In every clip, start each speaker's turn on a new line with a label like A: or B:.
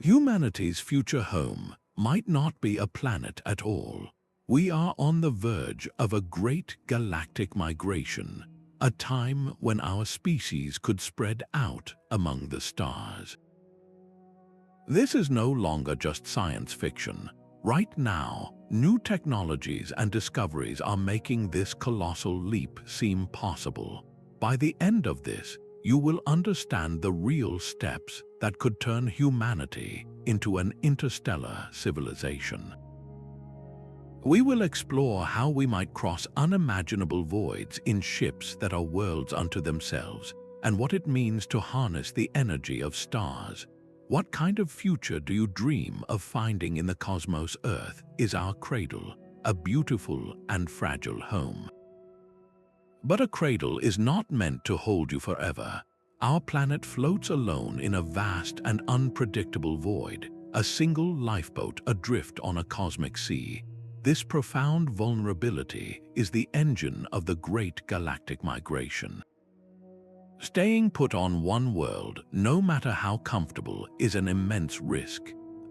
A: Humanity's future home might not be a planet at all. We are on the verge of a great galactic migration, a time when our species could spread out among the stars. This is no longer just science fiction. Right now, new technologies and discoveries are making this colossal leap seem possible. By the end of this, you will understand the real steps that could turn humanity into an interstellar civilization. We will explore how we might cross unimaginable voids in ships that are worlds unto themselves, and what it means to harness the energy of stars. What kind of future do you dream of finding in the cosmos? Earth is our cradle, a beautiful and fragile home. But a cradle is not meant to hold you forever. Our planet floats alone in a vast and unpredictable void, a single lifeboat adrift on a cosmic sea. This profound vulnerability is the engine of the Great Galactic Migration. Staying put on one world, no matter how comfortable, is an immense risk.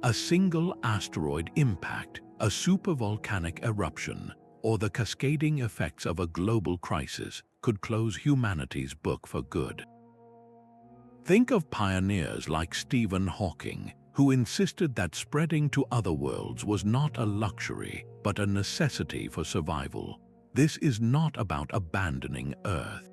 A: A single asteroid impact, a supervolcanic eruption, or the cascading effects of a global crisis could close humanity's book for good. Think of pioneers like Stephen Hawking, who insisted that spreading to other worlds was not a luxury, but a necessity for survival. This is not about abandoning Earth.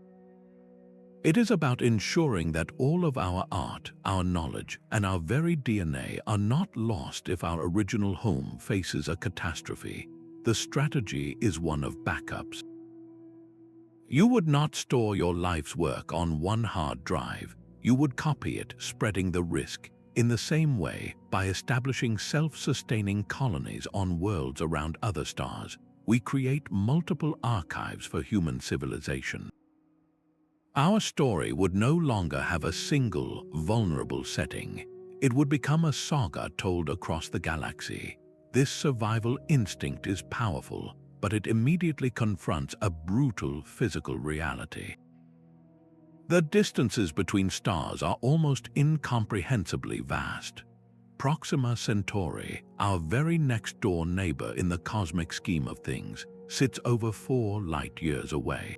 A: It is about ensuring that all of our art, our knowledge, and our very DNA are not lost if our original home faces a catastrophe. The strategy is one of backups. You would not store your life's work on one hard drive. You would copy it, spreading the risk. In the same way, by establishing self-sustaining colonies on worlds around other stars, we create multiple archives for human civilization. Our story would no longer have a single, vulnerable setting. It would become a saga told across the galaxy. This survival instinct is powerful, but it immediately confronts a brutal physical reality. The distances between stars are almost incomprehensibly vast. Proxima Centauri, our very next-door neighbor in the cosmic scheme of things, sits over 4 light-years away.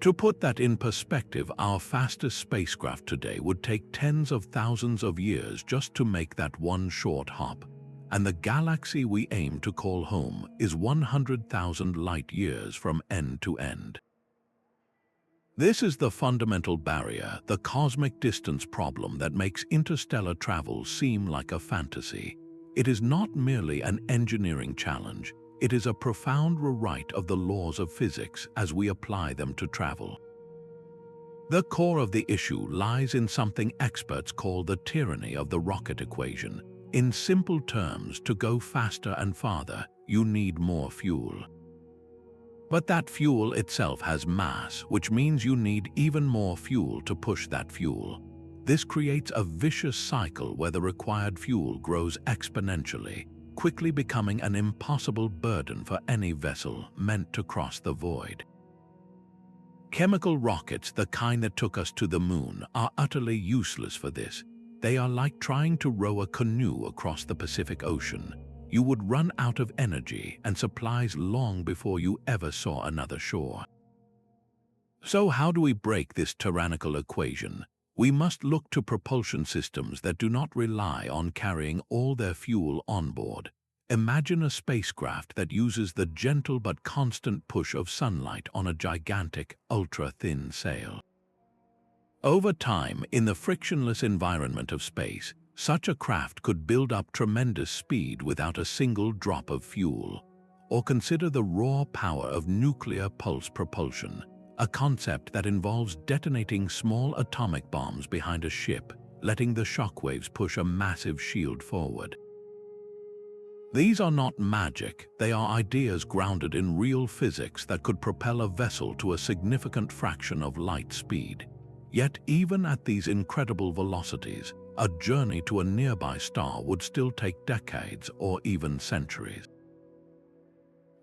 A: To put that in perspective, our fastest spacecraft today would take tens of thousands of years just to make that one short hop, and the galaxy we aim to call home is 100,000 light-years from end to end. This is the fundamental barrier, the cosmic distance problem that makes interstellar travel seem like a fantasy. It is not merely an engineering challenge, it is a profound rewrite of the laws of physics as we apply them to travel. The core of the issue lies in something experts call the tyranny of the rocket equation. In simple terms, to go faster and farther, you need more fuel. But that fuel itself has mass, which means you need even more fuel to push that fuel. This creates a vicious cycle where the required fuel grows exponentially, quickly becoming an impossible burden for any vessel meant to cross the void. Chemical rockets, the kind that took us to the moon, are utterly useless for this. They are like trying to row a canoe across the Pacific Ocean. You would run out of energy and supplies long before you ever saw another shore. So how do we break this tyrannical equation? We must look to propulsion systems that do not rely on carrying all their fuel on board. Imagine a spacecraft that uses the gentle but constant push of sunlight on a gigantic, ultra-thin sail. Over time, in the frictionless environment of space, such a craft could build up tremendous speed without a single drop of fuel. Or consider the raw power of nuclear pulse propulsion, a concept that involves detonating small atomic bombs behind a ship, letting the shockwaves push a massive shield forward. These are not magic, they are ideas grounded in real physics that could propel a vessel to a significant fraction of light speed. Yet even at these incredible velocities, a journey to a nearby star would still take decades or even centuries.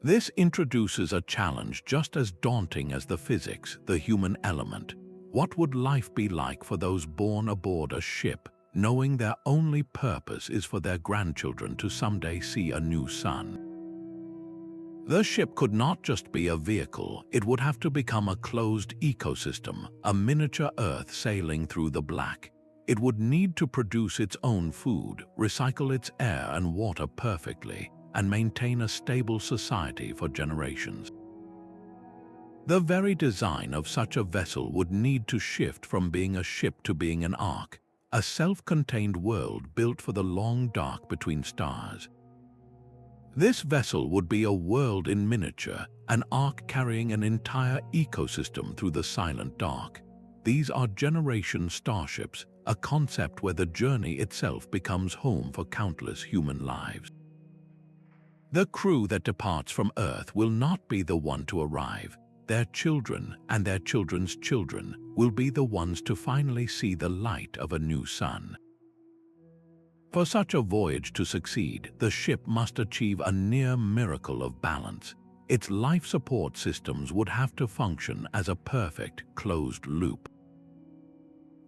A: This introduces a challenge just as daunting as the physics, the human element. What would life be like for those born aboard a ship, knowing their only purpose is for their grandchildren to someday see a new sun. The ship could not just be a vehicle, it would have to become a closed ecosystem, a miniature Earth sailing through the black. It would need to produce its own food, recycle its air and water perfectly, and maintain a stable society for generations. The very design of such a vessel would need to shift from being a ship to being an ark, a self-contained world built for the long dark between stars. This vessel would be a world in miniature, an ark carrying an entire ecosystem through the silent dark. These are generation starships, a concept where the journey itself becomes home for countless human lives. The crew that departs from Earth will not be the one to arrive. Their children and their children's children will be the ones to finally see the light of a new sun. For such a voyage to succeed, the ship must achieve a near miracle of balance. Its life support systems would have to function as a perfect closed loop.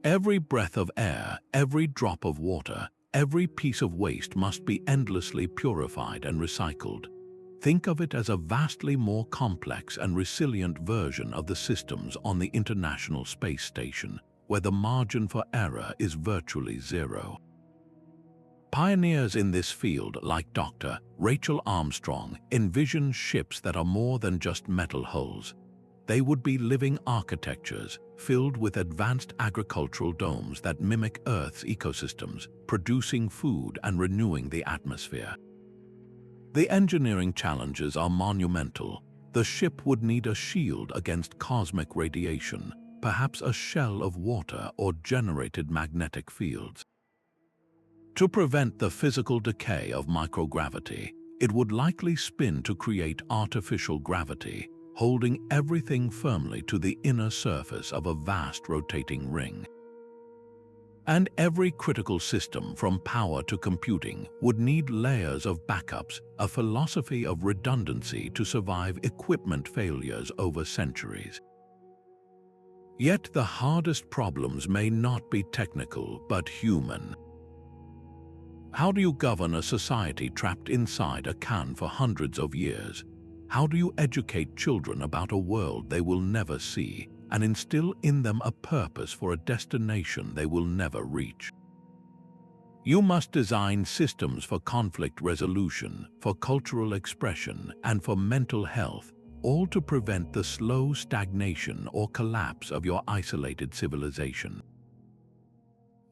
A: Every breath of air, every drop of water, every piece of waste must be endlessly purified and recycled. Think of it as a vastly more complex and resilient version of the systems on the International Space Station, where the margin for error is virtually zero. Pioneers in this field, like Dr. Rachel Armstrong, envision ships that are more than just metal hulls. They would be living architectures, filled with advanced agricultural domes that mimic Earth's ecosystems, producing food and renewing the atmosphere. The engineering challenges are monumental. The ship would need a shield against cosmic radiation, perhaps a shell of water or generated magnetic fields. To prevent the physical decay of microgravity, it would likely spin to create artificial gravity, holding everything firmly to the inner surface of a vast rotating ring. And every critical system, from power to computing, would need layers of backups, a philosophy of redundancy to survive equipment failures over centuries. Yet the hardest problems may not be technical but human. How do you govern a society trapped inside a can for hundreds of years? How do you educate children about a world they will never see and instill in them a purpose for a destination they will never reach? You must design systems for conflict resolution, for cultural expression, and for mental health, all to prevent the slow stagnation or collapse of your isolated civilization.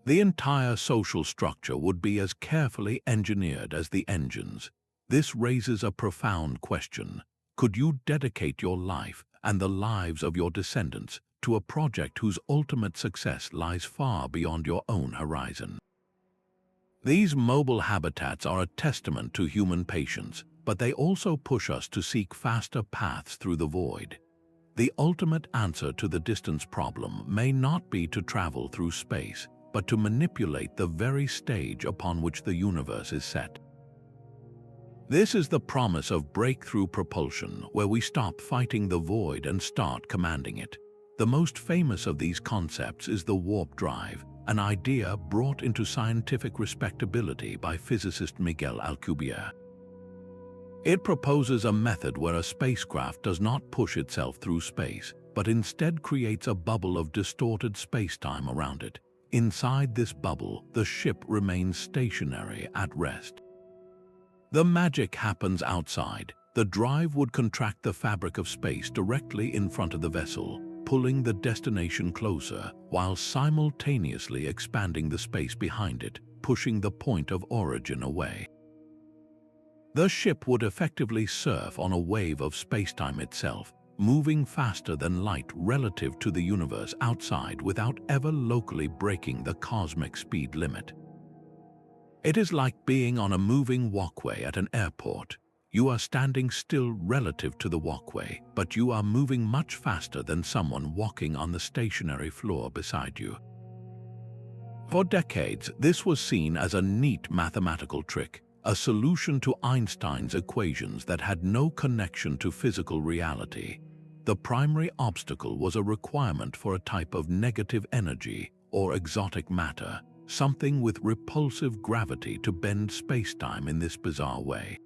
A: The entire social structure would be as carefully engineered as the engines. This raises a profound question. Could you dedicate your life and the lives of your descendants to a project whose ultimate success lies far beyond your own horizon? These mobile habitats are a testament to human patience, but they also push us to seek faster paths through the void. The ultimate answer to the distance problem may not be to travel through space, but to manipulate the very stage upon which the universe is set. This is the promise of breakthrough propulsion, where we stop fighting the void and start commanding it. The most famous of these concepts is the warp drive, an idea brought into scientific respectability by physicist Miguel Alcubierre. It proposes a method where a spacecraft does not push itself through space, but instead creates a bubble of distorted spacetime around it. Inside this bubble, the ship remains stationary at rest. The magic happens outside. The drive would contract the fabric of space directly in front of the vessel, pulling the destination closer, while simultaneously expanding the space behind it, pushing the point of origin away. The ship would effectively surf on a wave of spacetime itself, moving faster than light relative to the universe outside without ever locally breaking the cosmic speed limit. It is like being on a moving walkway at an airport. You are standing still relative to the walkway, but you are moving much faster than someone walking on the stationary floor beside you. For decades, this was seen as a neat mathematical trick, a solution to Einstein's equations that had no connection to physical reality. The primary obstacle was a requirement for a type of negative energy or exotic matter, something with repulsive gravity to bend space-time in this bizarre way.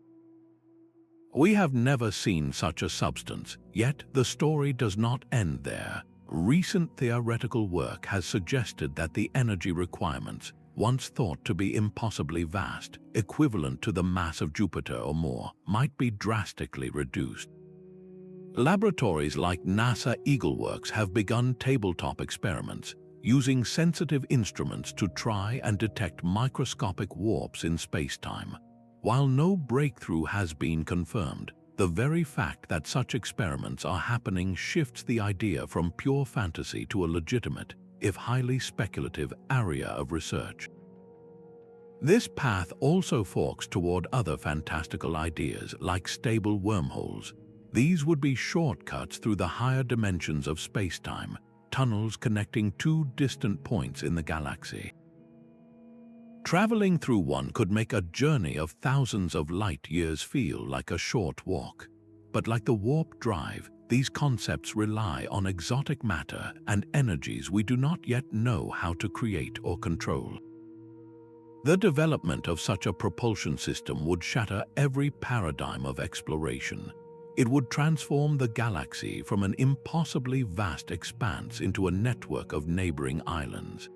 A: We have never seen such a substance, yet the story does not end there. Recent theoretical work has suggested that the energy requirements, once thought to be impossibly vast, equivalent to the mass of Jupiter or more, might be drastically reduced. Laboratories like NASA Eagleworks have begun tabletop experiments, using sensitive instruments to try and detect microscopic warps in space-time. While no breakthrough has been confirmed, the very fact that such experiments are happening shifts the idea from pure fantasy to a legitimate, if highly speculative, area of research. This path also forks toward other fantastical ideas like stable wormholes. These would be shortcuts through the higher dimensions of space-time, tunnels connecting two distant points in the galaxy. Traveling through one could make a journey of thousands of light-years feel like a short walk. But like the warp drive, these concepts rely on exotic matter and energies we do not yet know how to create or control. The development of such a propulsion system would shatter every paradigm of exploration. It would transform the galaxy from an impossibly vast expanse into a network of neighboring islands.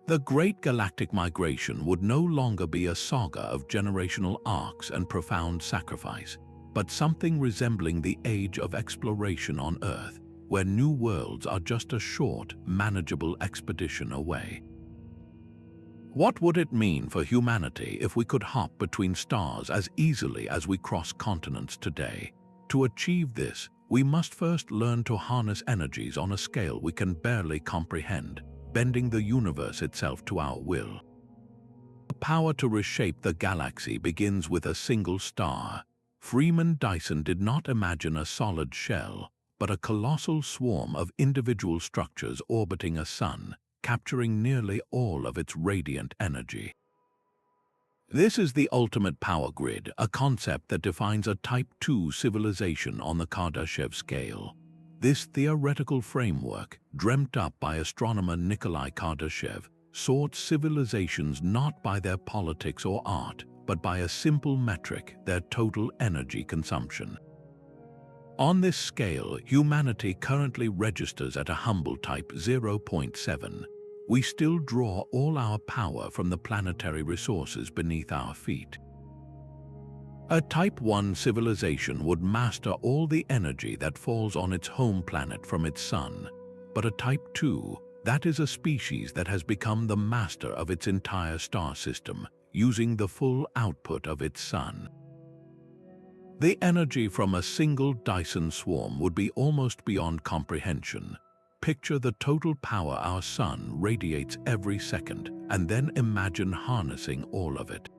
A: The Great Galactic Migration would no longer be a saga of generational arcs and profound sacrifice, but something resembling the age of exploration on Earth, where new worlds are just a short, manageable expedition away. What would it mean for humanity if we could hop between stars as easily as we cross continents today? To achieve this, we must first learn to harness energies on a scale we can barely comprehend, bending the universe itself to our will. The power to reshape the galaxy begins with a single star. Freeman Dyson did not imagine a solid shell, but a colossal swarm of individual structures orbiting a sun, capturing nearly all of its radiant energy. This is the ultimate power grid, a concept that defines a Type II civilization on the Kardashev scale. This theoretical framework, dreamt up by astronomer Nikolai Kardashev, sorts civilizations not by their politics or art, but by a simple metric, their total energy consumption. On this scale, humanity currently registers at a humble Type 0.7. We still draw all our power from the planetary resources beneath our feet. A Type 1 civilization would master all the energy that falls on its home planet from its sun, but a Type 2, that is a species that has become the master of its entire star system, using the full output of its sun. The energy from a single Dyson swarm would be almost beyond comprehension. Picture the total power our sun radiates every second, and then imagine harnessing all of it.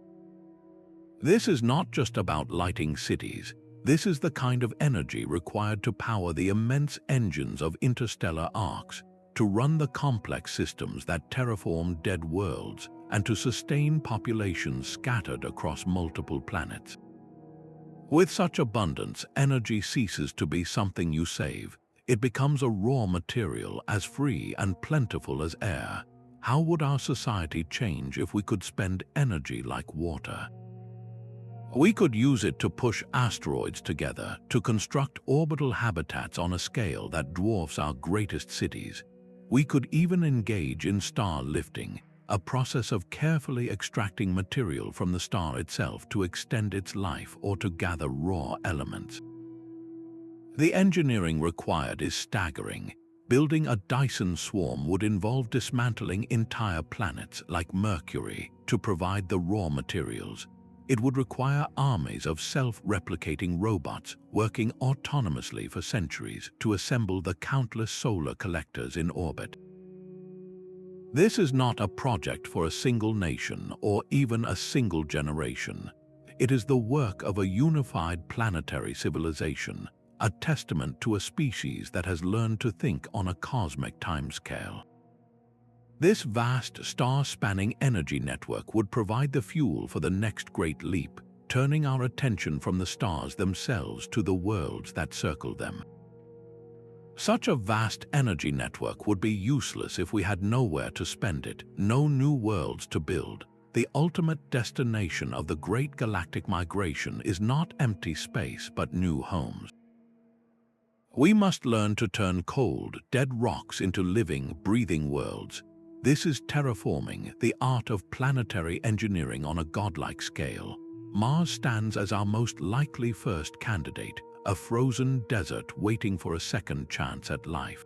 A: This is not just about lighting cities. This is the kind of energy required to power the immense engines of interstellar arcs, to run the complex systems that terraform dead worlds, and to sustain populations scattered across multiple planets. With such abundance, energy ceases to be something you save. It becomes a raw material as free and plentiful as air. How would our society change if we could spend energy like water? We could use it to push asteroids together, to construct orbital habitats on a scale that dwarfs our greatest cities. We could even engage in star lifting, a process of carefully extracting material from the star itself to extend its life or to gather raw elements. The engineering required is staggering. Building a Dyson swarm would involve dismantling entire planets like Mercury to provide the raw materials. It would require armies of self-replicating robots working autonomously for centuries to assemble the countless solar collectors in orbit. This is not a project for a single nation or even a single generation. It is the work of a unified planetary civilization, a testament to a species that has learned to think on a cosmic timescale. This vast star-spanning energy network would provide the fuel for the next great leap, turning our attention from the stars themselves to the worlds that circle them. Such a vast energy network would be useless if we had nowhere to spend it, no new worlds to build. The ultimate destination of the Great Galactic Migration is not empty space but new homes. We must learn to turn cold, dead rocks into living, breathing worlds. This is terraforming, the art of planetary engineering on a godlike scale. Mars stands as our most likely first candidate, a frozen desert waiting for a second chance at life.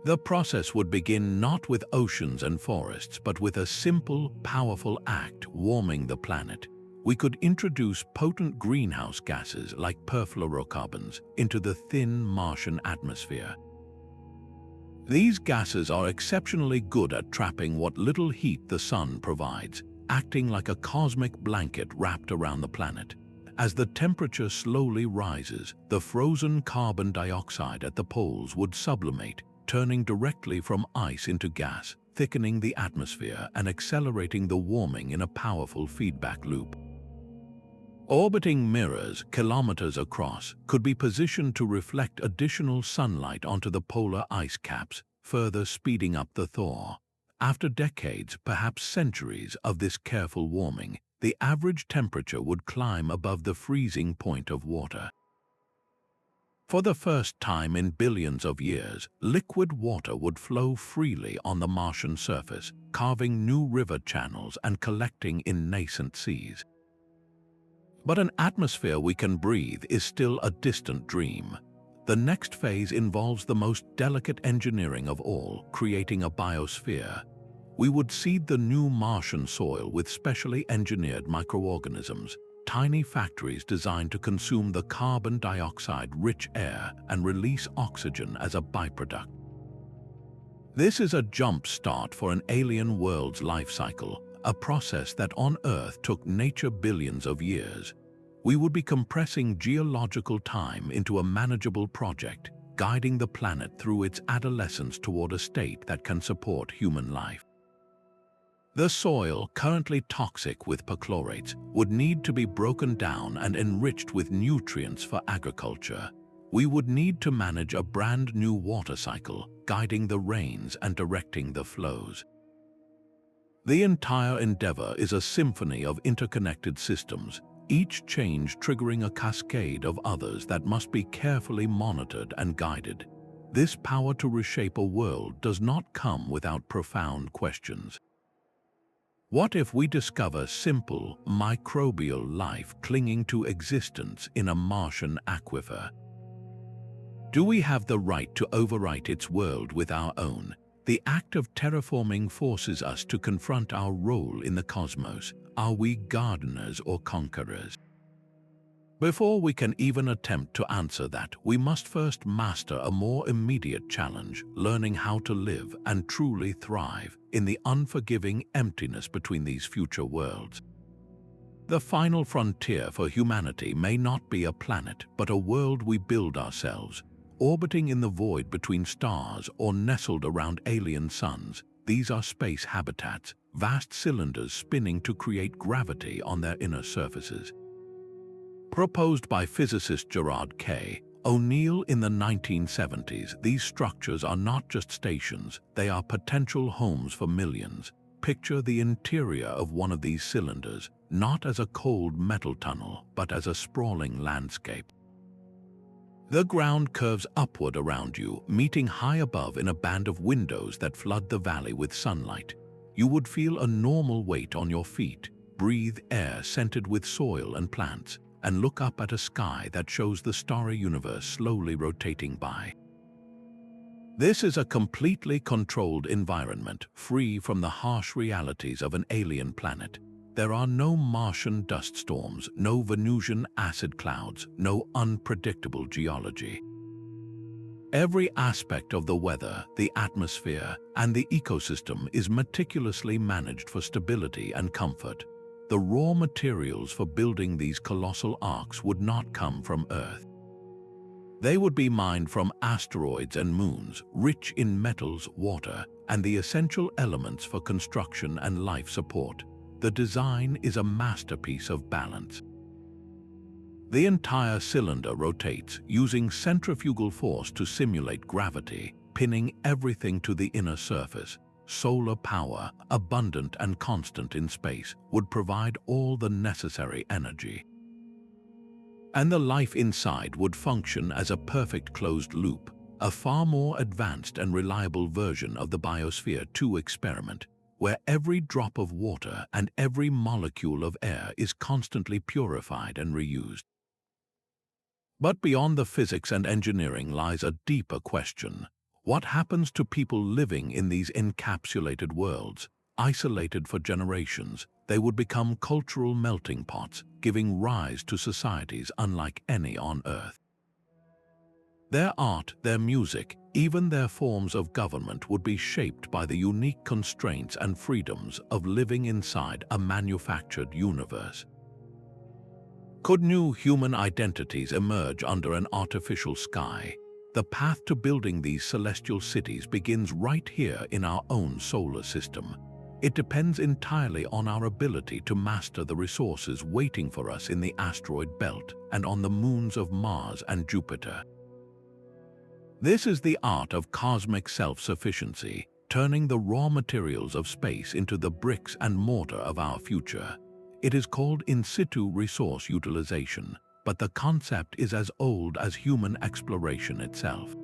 A: The process would begin not with oceans and forests, but with a simple, powerful act: warming the planet. We could introduce potent greenhouse gases like perfluorocarbons into the thin Martian atmosphere. These gases are exceptionally good at trapping what little heat the sun provides, acting like a cosmic blanket wrapped around the planet. As the temperature slowly rises, the frozen carbon dioxide at the poles would sublimate, turning directly from ice into gas, thickening the atmosphere and accelerating the warming in a powerful feedback loop. Orbiting mirrors, kilometers across, could be positioned to reflect additional sunlight onto the polar ice caps, further speeding up the thaw. After decades, perhaps centuries, of this careful warming, the average temperature would climb above the freezing point of water. For the first time in billions of years, liquid water would flow freely on the Martian surface, carving new river channels and collecting in nascent seas. But an atmosphere we can breathe is still a distant dream. The next phase involves the most delicate engineering of all, creating a biosphere. We would seed the new Martian soil with specially engineered microorganisms, tiny factories designed to consume the carbon dioxide-rich air and release oxygen as a byproduct. This is a jump start for an alien world's life cycle, a process that on Earth took nature billions of years. We would be compressing geological time into a manageable project, guiding the planet through its adolescence toward a state that can support human life. The soil, currently toxic with perchlorates, would need to be broken down and enriched with nutrients for agriculture. We would need to manage a brand new water cycle, guiding the rains and directing the flows. The entire endeavor is a symphony of interconnected systems, each change triggering a cascade of others that must be carefully monitored and guided. This power to reshape a world does not come without profound questions. What if we discover simple, microbial life clinging to existence in a Martian aquifer? Do we have the right to overwrite its world with our own? The act of terraforming forces us to confront our role in the cosmos. Are we gardeners or conquerors? Before we can even attempt to answer that, we must first master a more immediate challenge: learning how to live and truly thrive in the unforgiving emptiness between these future worlds. The final frontier for humanity may not be a planet, but a world we build ourselves, orbiting in the void between stars or nestled around alien suns. These are space habitats, vast cylinders spinning to create gravity on their inner surfaces. Proposed by physicist Gerard K. O'Neill in the 1970s, these structures are not just stations, they are potential homes for millions. Picture the interior of one of these cylinders, not as a cold metal tunnel, but as a sprawling landscape. The ground curves upward around you, meeting high above in a band of windows that flood the valley with sunlight. You would feel a normal weight on your feet, breathe air scented with soil and plants, and look up at a sky that shows the starry universe slowly rotating by. This is a completely controlled environment, free from the harsh realities of an alien planet. There are no Martian dust storms, no Venusian acid clouds, no unpredictable geology. Every aspect of the weather, the atmosphere, and the ecosystem is meticulously managed for stability and comfort. The raw materials for building these colossal arcs would not come from Earth. They would be mined from asteroids and moons, rich in metals, water, and the essential elements for construction and life support. The design is a masterpiece of balance. The entire cylinder rotates using centrifugal force to simulate gravity, pinning everything to the inner surface. Solar power, abundant and constant in space, would provide all the necessary energy. And the life inside would function as a perfect closed loop, a far more advanced and reliable version of the Biosphere 2 experiment, where every drop of water and every molecule of air is constantly purified and reused. But beyond the physics and engineering lies a deeper question. What happens to people living in these encapsulated worlds? Isolated for generations, they would become cultural melting pots, giving rise to societies unlike any on Earth. Their art, their music, even their forms of government would be shaped by the unique constraints and freedoms of living inside a manufactured universe. Could new human identities emerge under an artificial sky? The path to building these celestial cities begins right here in our own solar system. It depends entirely on our ability to master the resources waiting for us in the asteroid belt and on the moons of Mars and Jupiter. This is the art of cosmic self-sufficiency, turning the raw materials of space into the bricks and mortar of our future. It is called in-situ resource utilization, but the concept is as old as human exploration itself.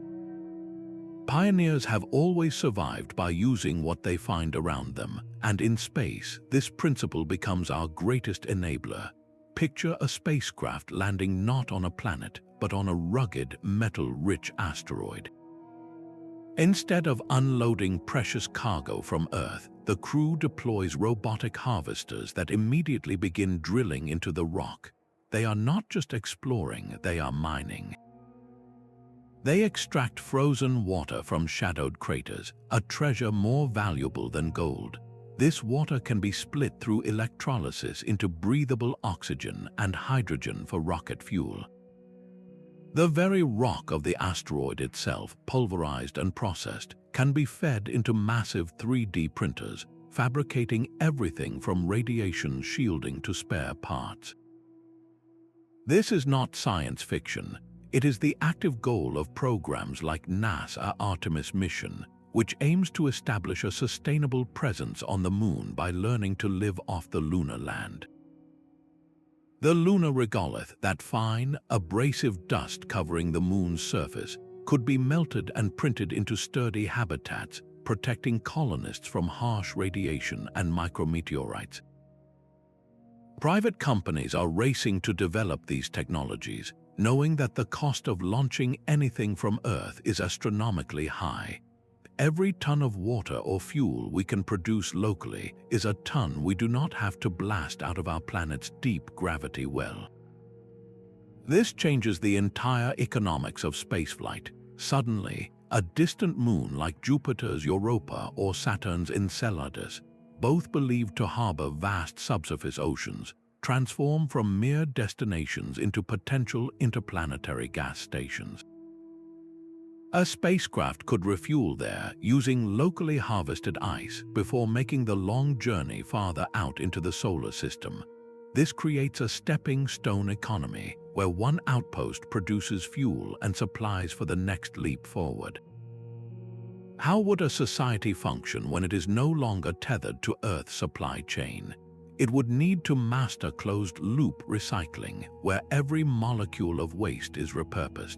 A: Pioneers have always survived by using what they find around them, and in space, this principle becomes our greatest enabler. Picture a spacecraft landing not on a planet, but on a rugged, metal-rich asteroid. Instead of unloading precious cargo from Earth, the crew deploys robotic harvesters that immediately begin drilling into the rock. They are not just exploring, they are mining. They extract frozen water from shadowed craters, a treasure more valuable than gold. This water can be split through electrolysis into breathable oxygen and hydrogen for rocket fuel. The very rock of the asteroid itself, pulverized and processed, can be fed into massive 3D printers, fabricating everything from radiation shielding to spare parts. This is not science fiction. It is the active goal of programs like NASA's Artemis mission, which aims to establish a sustainable presence on the Moon by learning to live off the lunar land. The lunar regolith, that fine, abrasive dust covering the Moon's surface, could be melted and printed into sturdy habitats, protecting colonists from harsh radiation and micrometeorites. Private companies are racing to develop these technologies, knowing that the cost of launching anything from Earth is astronomically high. Every ton of water or fuel we can produce locally is a ton we do not have to blast out of our planet's deep gravity well. This changes the entire economics of spaceflight. Suddenly, a distant moon like Jupiter's Europa or Saturn's Enceladus, both believed to harbor vast subsurface oceans, transform from mere destinations into potential interplanetary gas stations. A spacecraft could refuel there using locally harvested ice before making the long journey farther out into the solar system. This creates a stepping stone economy where one outpost produces fuel and supplies for the next leap forward. How would a society function when it is no longer tethered to Earth's supply chain? It would need to master closed-loop recycling, where every molecule of waste is repurposed.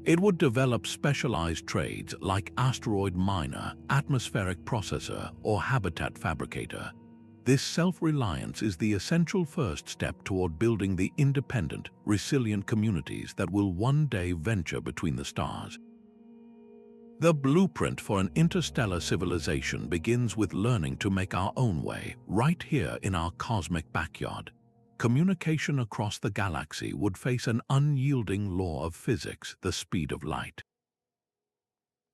A: It would develop specialized trades like asteroid miner, atmospheric processor, or habitat fabricator. This self-reliance is the essential first step toward building the independent, resilient communities that will one day venture between the stars. The blueprint for an interstellar civilization begins with learning to make our own way, right here in our cosmic backyard. Communication across the galaxy would face an unyielding law of physics, the speed of light.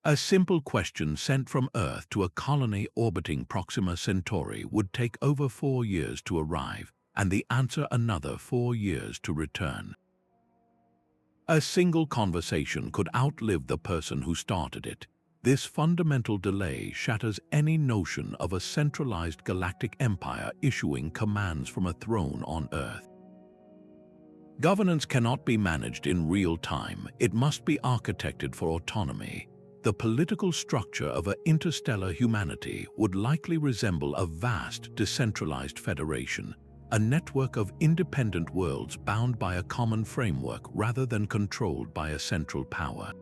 A: A simple question sent from Earth to a colony orbiting Proxima Centauri would take over 4 years to arrive, and the answer another 4 years to return. A single conversation could outlive the person who started it. This fundamental delay shatters any notion of a centralized galactic empire issuing commands from a throne on Earth. Governance cannot be managed in real time, it must be architected for autonomy. The political structure of an interstellar humanity would likely resemble a vast, decentralized federation, a network of independent worlds bound by a common framework rather than controlled by a central power.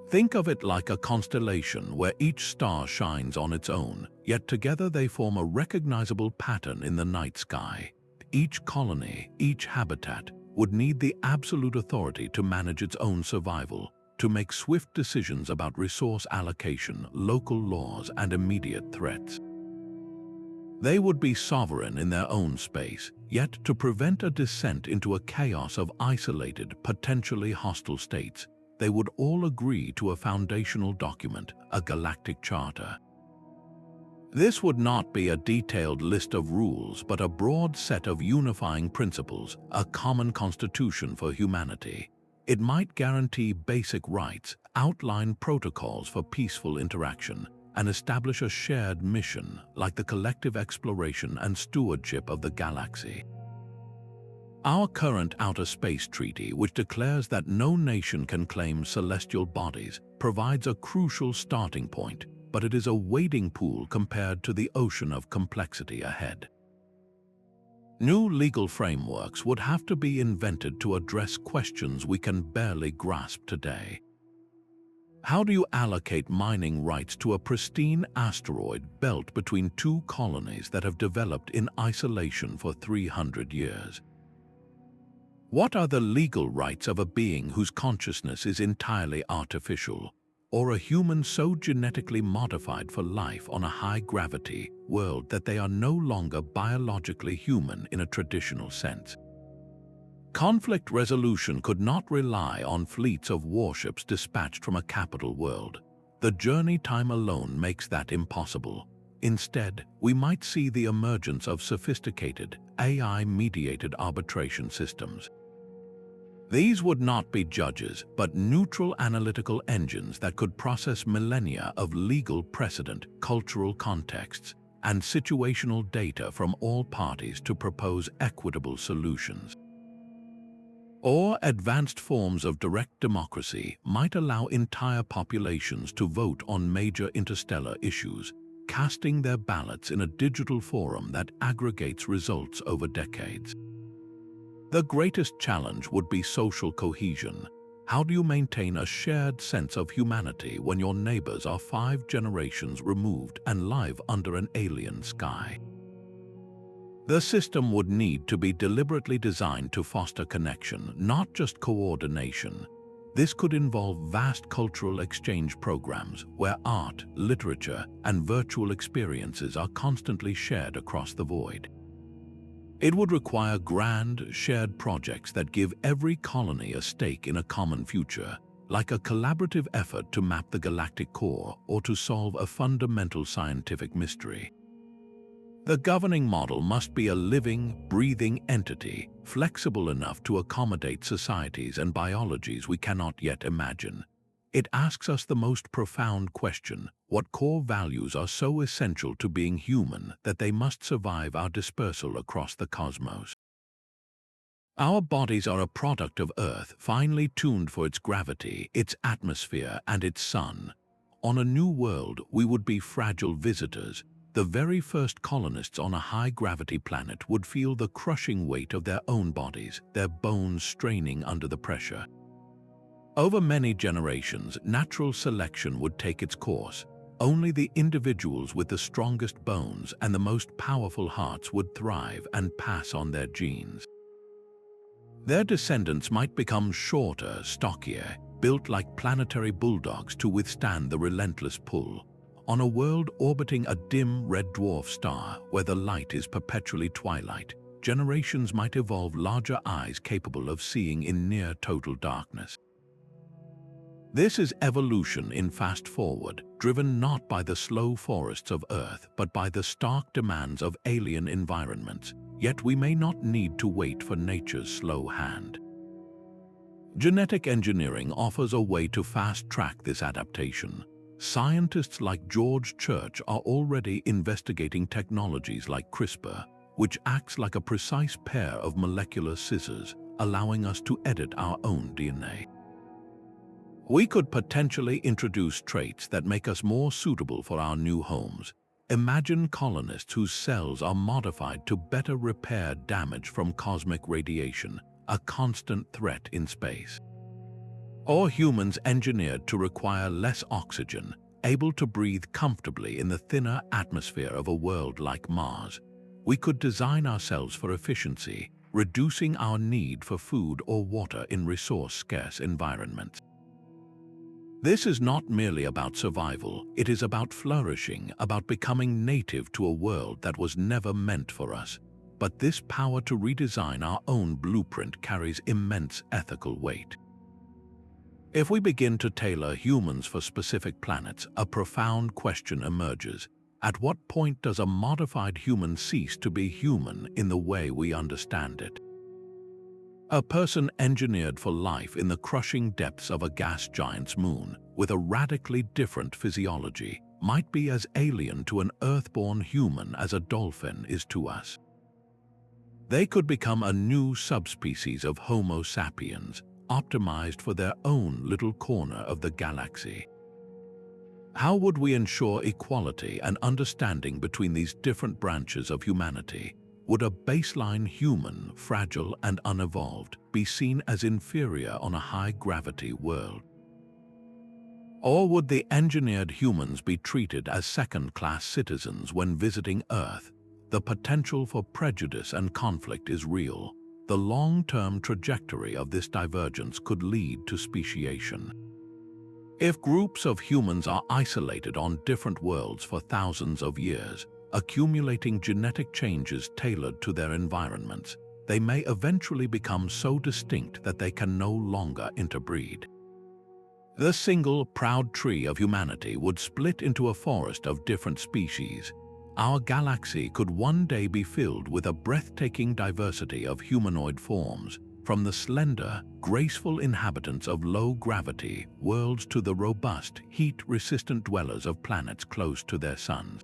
A: Think of it like a constellation where each star shines on its own, yet together they form a recognizable pattern in the night sky. Each colony, each habitat, would need the absolute authority to manage its own survival, to make swift decisions about resource allocation, local laws, and immediate threats. They would be sovereign in their own space, yet to prevent a descent into a chaos of isolated, potentially hostile states, they would all agree to a foundational document, a galactic charter. This would not be a detailed list of rules, but a broad set of unifying principles, a common constitution for humanity. It might guarantee basic rights, outline protocols for peaceful interaction, and establish a shared mission like the collective exploration and stewardship of the galaxy. Our current Outer Space Treaty, which declares that no nation can claim celestial bodies, provides a crucial starting point, but it is a wading pool compared to the ocean of complexity ahead. New legal frameworks would have to be invented to address questions we can barely grasp today. How do you allocate mining rights to a pristine asteroid belt between two colonies that have developed in isolation for 300 years? What are the legal rights of a being whose consciousness is entirely artificial, or a human so genetically modified for life on a high-gravity world that they are no longer biologically human in a traditional sense? Conflict resolution could not rely on fleets of warships dispatched from a capital world. The journey time alone makes that impossible. Instead, we might see the emergence of sophisticated, AI-mediated arbitration systems. These would not be judges, but neutral analytical engines that could process millennia of legal precedent, cultural contexts, and situational data from all parties to propose equitable solutions. Or advanced forms of direct democracy might allow entire populations to vote on major interstellar issues, casting their ballots in a digital forum that aggregates results over decades. The greatest challenge would be social cohesion. How do you maintain a shared sense of humanity when your neighbors are 5 generations removed and live under an alien sky? The system would need to be deliberately designed to foster connection, not just coordination. This could involve vast cultural exchange programs where art, literature, and virtual experiences are constantly shared across the void. It would require grand, shared projects that give every colony a stake in a common future, like a collaborative effort to map the galactic core or to solve a fundamental scientific mystery. The governing model must be a living, breathing entity, flexible enough to accommodate societies and biologies we cannot yet imagine. It asks us the most profound question: what core values are so essential to being human that they must survive our dispersal across the cosmos? Our bodies are a product of Earth, finely tuned for its gravity, its atmosphere, and its sun. On a new world, we would be fragile visitors. The very first colonists on a high-gravity planet would feel the crushing weight of their own bodies, their bones straining under the pressure. Over many generations, natural selection would take its course. Only the individuals with the strongest bones and the most powerful hearts would thrive and pass on their genes. Their descendants might become shorter, stockier, built like planetary bulldogs to withstand the relentless pull. On a world orbiting a dim red dwarf star where the light is perpetually twilight, generations might evolve larger eyes capable of seeing in near total darkness. This is evolution in fast forward, driven not by the slow forests of Earth, but by the stark demands of alien environments. Yet we may not need to wait for nature's slow hand. Genetic engineering offers a way to fast-track this adaptation. Scientists like George Church are already investigating technologies like CRISPR, which acts like a precise pair of molecular scissors, allowing us to edit our own DNA. We could potentially introduce traits that make us more suitable for our new homes. Imagine colonists whose cells are modified to better repair damage from cosmic radiation, a constant threat in space. Or humans engineered to require less oxygen, able to breathe comfortably in the thinner atmosphere of a world like Mars. We could design ourselves for efficiency, reducing our need for food or water in resource-scarce environments. This is not merely about survival, it is about flourishing, about becoming native to a world that was never meant for us. But this power to redesign our own blueprint carries immense ethical weight. If we begin to tailor humans for specific planets, a profound question emerges. At what point does a modified human cease to be human in the way we understand it? A person engineered for life in the crushing depths of a gas giant's moon, with a radically different physiology, might be as alien to an Earth-born human as a dolphin is to us. They could become a new subspecies of Homo sapiens, optimized for their own little corner of the galaxy. How would we ensure equality and understanding between these different branches of humanity? Would a baseline human, fragile and unevolved, be seen as inferior on a high-gravity world? Or would the engineered humans be treated as second-class citizens when visiting Earth? The potential for prejudice and conflict is real. The long-term trajectory of this divergence could lead to speciation. If groups of humans are isolated on different worlds for thousands of years, accumulating genetic changes tailored to their environments, they may eventually become so distinct that they can no longer interbreed. The single, proud tree of humanity would split into a forest of different species. Our galaxy could one day be filled with a breathtaking diversity of humanoid forms, from the slender, graceful inhabitants of low-gravity worlds to the robust, heat-resistant dwellers of planets close to their suns.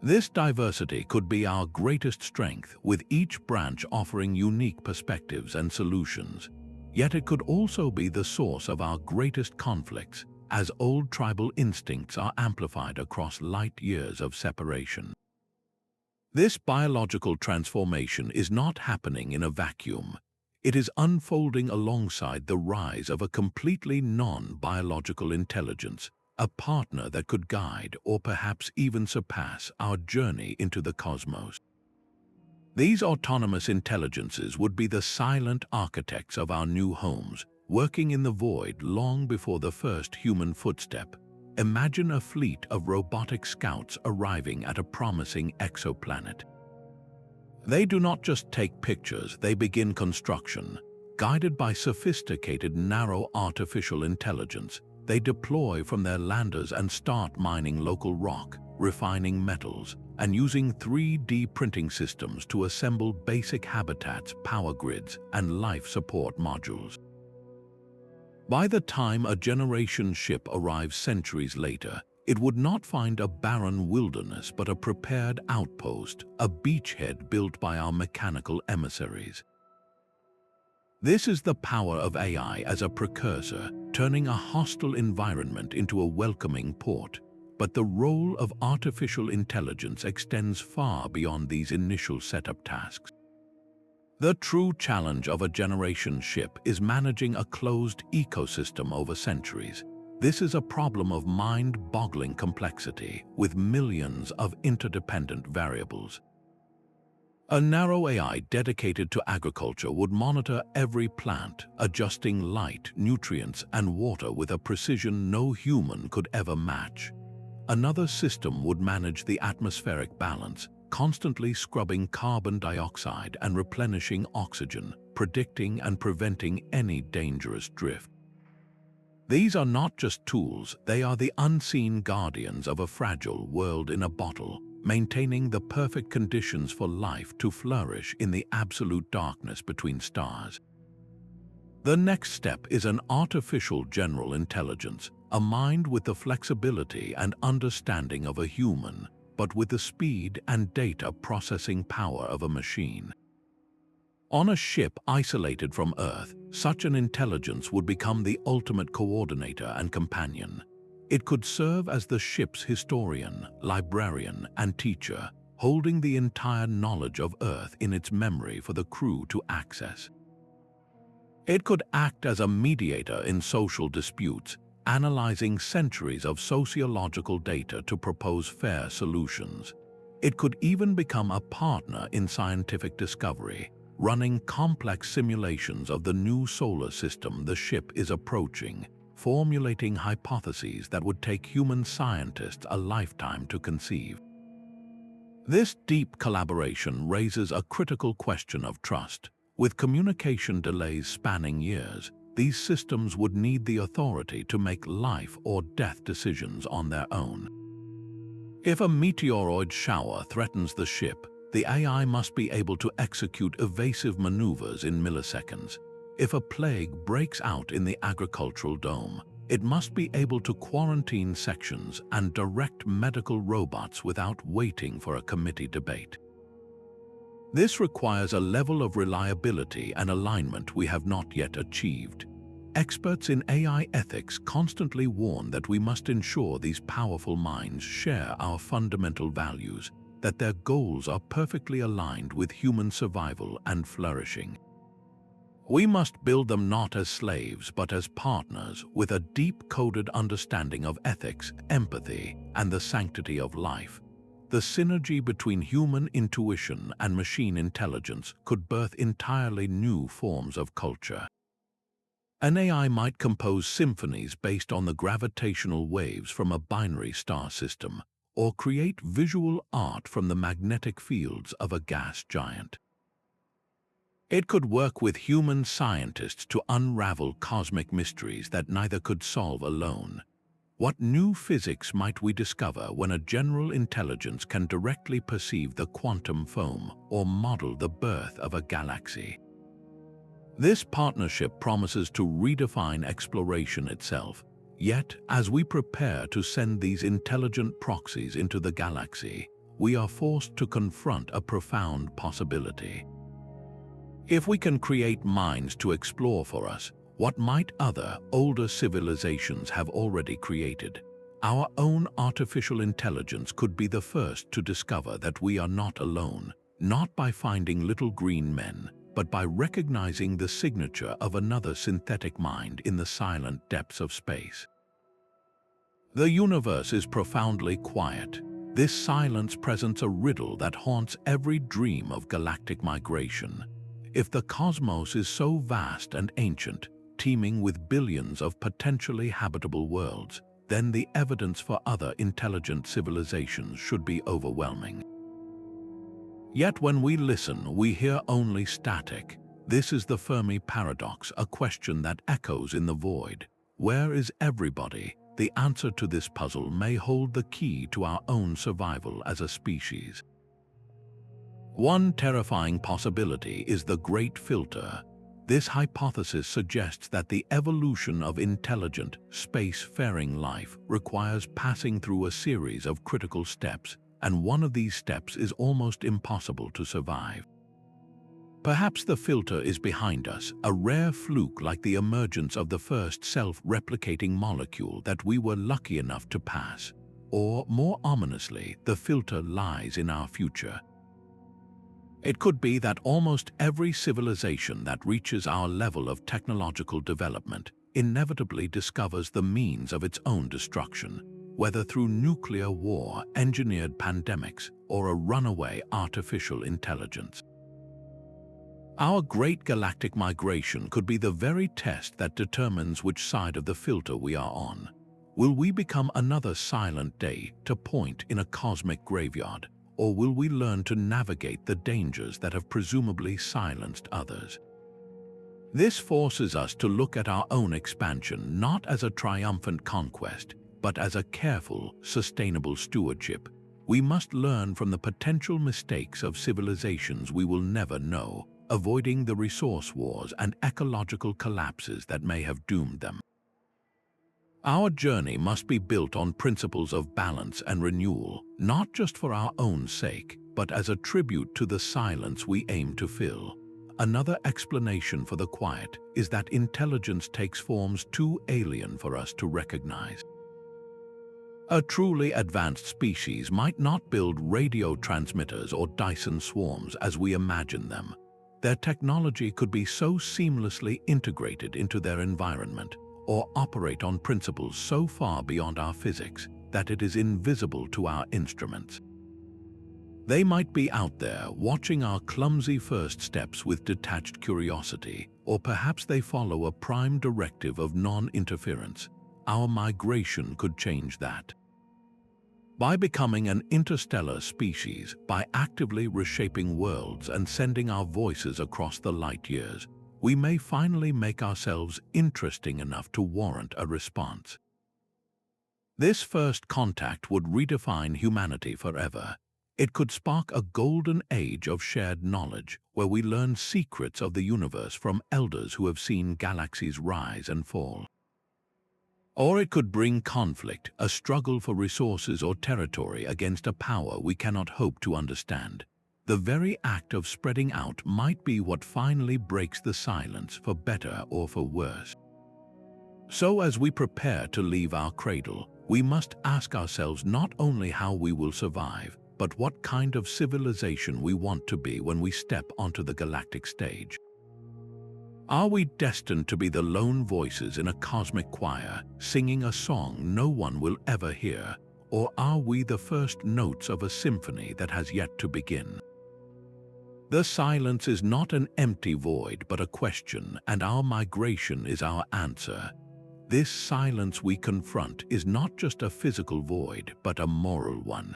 A: This diversity could be our greatest strength, with each branch offering unique perspectives and solutions. Yet it could also be the source of our greatest conflicts, as old tribal instincts are amplified across light years of separation. This biological transformation is not happening in a vacuum. It is unfolding alongside the rise of a completely non-biological intelligence, a partner that could guide or perhaps even surpass our journey into the cosmos. These autonomous intelligences would be the silent architects of our new homes, working in the void long before the first human footstep. Imagine a fleet of robotic scouts arriving at a promising exoplanet. They do not just take pictures, they begin construction. Guided by sophisticated narrow artificial intelligence, they deploy from their landers and start mining local rock, refining metals, and using 3D printing systems to assemble basic habitats, power grids, and life support modules. By the time a generation ship arrives centuries later, it would not find a barren wilderness but a prepared outpost, a beachhead built by our mechanical emissaries. This is the power of AI as a precursor, turning a hostile environment into a welcoming port. But the role of artificial intelligence extends far beyond these initial setup tasks. The true challenge of a generation ship is managing a closed ecosystem over centuries. This is a problem of mind-boggling complexity, with millions of interdependent variables. A narrow AI dedicated to agriculture would monitor every plant, adjusting light, nutrients, and water with a precision no human could ever match. Another system would manage the atmospheric balance, constantly scrubbing carbon dioxide and replenishing oxygen, predicting and preventing any dangerous drift. These are not just tools, they are the unseen guardians of a fragile world in a bottle, maintaining the perfect conditions for life to flourish in the absolute darkness between stars. The next step is an artificial general intelligence, a mind with the flexibility and understanding of a human, but with the speed and data processing power of a machine. On a ship isolated from Earth, such an intelligence would become the ultimate coordinator and companion. It could serve as the ship's historian, librarian, and teacher, holding the entire knowledge of Earth in its memory for the crew to access. It could act as a mediator in social disputes, analyzing centuries of sociological data to propose fair solutions. It could even become a partner in scientific discovery, running complex simulations of the new solar system the ship is approaching, formulating hypotheses that would take human scientists a lifetime to conceive. This deep collaboration raises a critical question of trust. With communication delays spanning years, these systems would need the authority to make life or death decisions on their own. If a meteoroid shower threatens the ship, the AI must be able to execute evasive maneuvers in milliseconds. If a plague breaks out in the agricultural dome, it must be able to quarantine sections and direct medical robots without waiting for a committee debate. This requires a level of reliability and alignment we have not yet achieved. Experts in AI ethics constantly warn that we must ensure these powerful minds share our fundamental values, that their goals are perfectly aligned with human survival and flourishing. We must build them not as slaves but as partners with a deep-coded understanding of ethics, empathy, and the sanctity of life. The synergy between human intuition and machine intelligence could birth entirely new forms of culture. An AI might compose symphonies based on the gravitational waves from a binary star system, or create visual art from the magnetic fields of a gas giant. It could work with human scientists to unravel cosmic mysteries that neither could solve alone. What new physics might we discover when a general intelligence can directly perceive the quantum foam or model the birth of a galaxy? This partnership promises to redefine exploration itself. Yet, as we prepare to send these intelligent proxies into the galaxy, we are forced to confront a profound possibility. If we can create minds to explore for us, what might other, older civilizations have already created? Our own artificial intelligence could be the first to discover that we are not alone, not by finding little green men, but by recognizing the signature of another synthetic mind in the silent depths of space. The universe is profoundly quiet. This silence presents a riddle that haunts every dream of galactic migration. If the cosmos is so vast and ancient, teeming with billions of potentially habitable worlds, then the evidence for other intelligent civilizations should be overwhelming. Yet when we listen, we hear only static. This is the Fermi Paradox, a question that echoes in the void. Where is everybody? The answer to this puzzle may hold the key to our own survival as a species. One terrifying possibility is the Great Filter. This hypothesis suggests that the evolution of intelligent, space-faring life requires passing through a series of critical steps, and one of these steps is almost impossible to survive. Perhaps the filter is behind us, a rare fluke like the emergence of the first self-replicating molecule that we were lucky enough to pass. Or, more ominously, the filter lies in our future. It could be that almost every civilization that reaches our level of technological development inevitably discovers the means of its own destruction, whether through nuclear war, engineered pandemics, or a runaway artificial intelligence. Our Great Galactic Migration could be the very test that determines which side of the filter we are on. Will we become another silent day to point in a cosmic graveyard, or will we learn to navigate the dangers that have presumably silenced others? This forces us to look at our own expansion not as a triumphant conquest, but as a careful, sustainable stewardship. We must learn from the potential mistakes of civilizations we will never know, avoiding the resource wars and ecological collapses that may have doomed them. Our journey must be built on principles of balance and renewal, not just for our own sake, but as a tribute to the silence we aim to fill. Another explanation for the quiet is that intelligence takes forms too alien for us to recognize. A truly advanced species might not build radio transmitters or Dyson swarms as we imagine them. Their technology could be so seamlessly integrated into their environment or operate on principles so far beyond our physics that it is invisible to our instruments. They might be out there watching our clumsy first steps with detached curiosity, or perhaps they follow a prime directive of non-interference. Our migration could change that. By becoming an interstellar species, by actively reshaping worlds and sending our voices across the light years, we may finally make ourselves interesting enough to warrant a response. This first contact would redefine humanity forever. It could spark a golden age of shared knowledge, where we learn secrets of the universe from elders who have seen galaxies rise and fall. Or it could bring conflict, a struggle for resources or territory against a power we cannot hope to understand. The very act of spreading out might be what finally breaks the silence, for better or for worse. So as we prepare to leave our cradle, we must ask ourselves not only how we will survive, but what kind of civilization we want to be when we step onto the galactic stage. Are we destined to be the lone voices in a cosmic choir, singing a song no one will ever hear, or are we the first notes of a symphony that has yet to begin? The silence is not an empty void but a question, and our migration is our answer. This silence we confront is not just a physical void, but a moral one.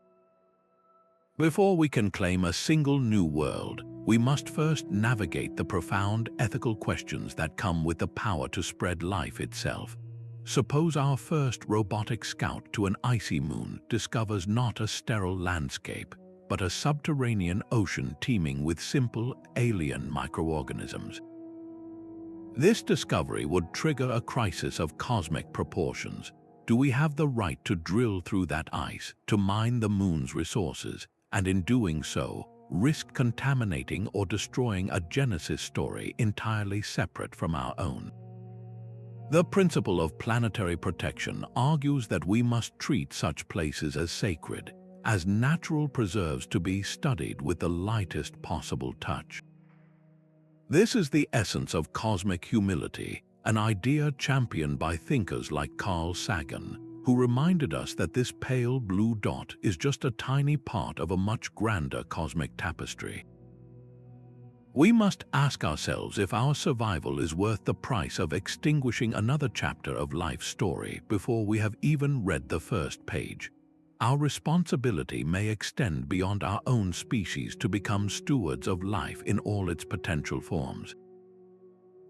A: Before we can claim a single new world, we must first navigate the profound ethical questions that come with the power to spread life itself. Suppose our first robotic scout to an icy moon discovers not a sterile landscape, but a subterranean ocean teeming with simple, alien microorganisms. This discovery would trigger a crisis of cosmic proportions. Do we have the right to drill through that ice, to mine the moon's resources, and in doing so, risk contaminating or destroying a Genesis story entirely separate from our own? The principle of planetary protection argues that we must treat such places as sacred, as natural preserves to be studied with the lightest possible touch. This is the essence of cosmic humility, an idea championed by thinkers like Carl Sagan, who reminded us that this pale blue dot is just a tiny part of a much grander cosmic tapestry. We must ask ourselves if our survival is worth the price of extinguishing another chapter of life's story before we have even read the first page. Our responsibility may extend beyond our own species to become stewards of life in all its potential forms.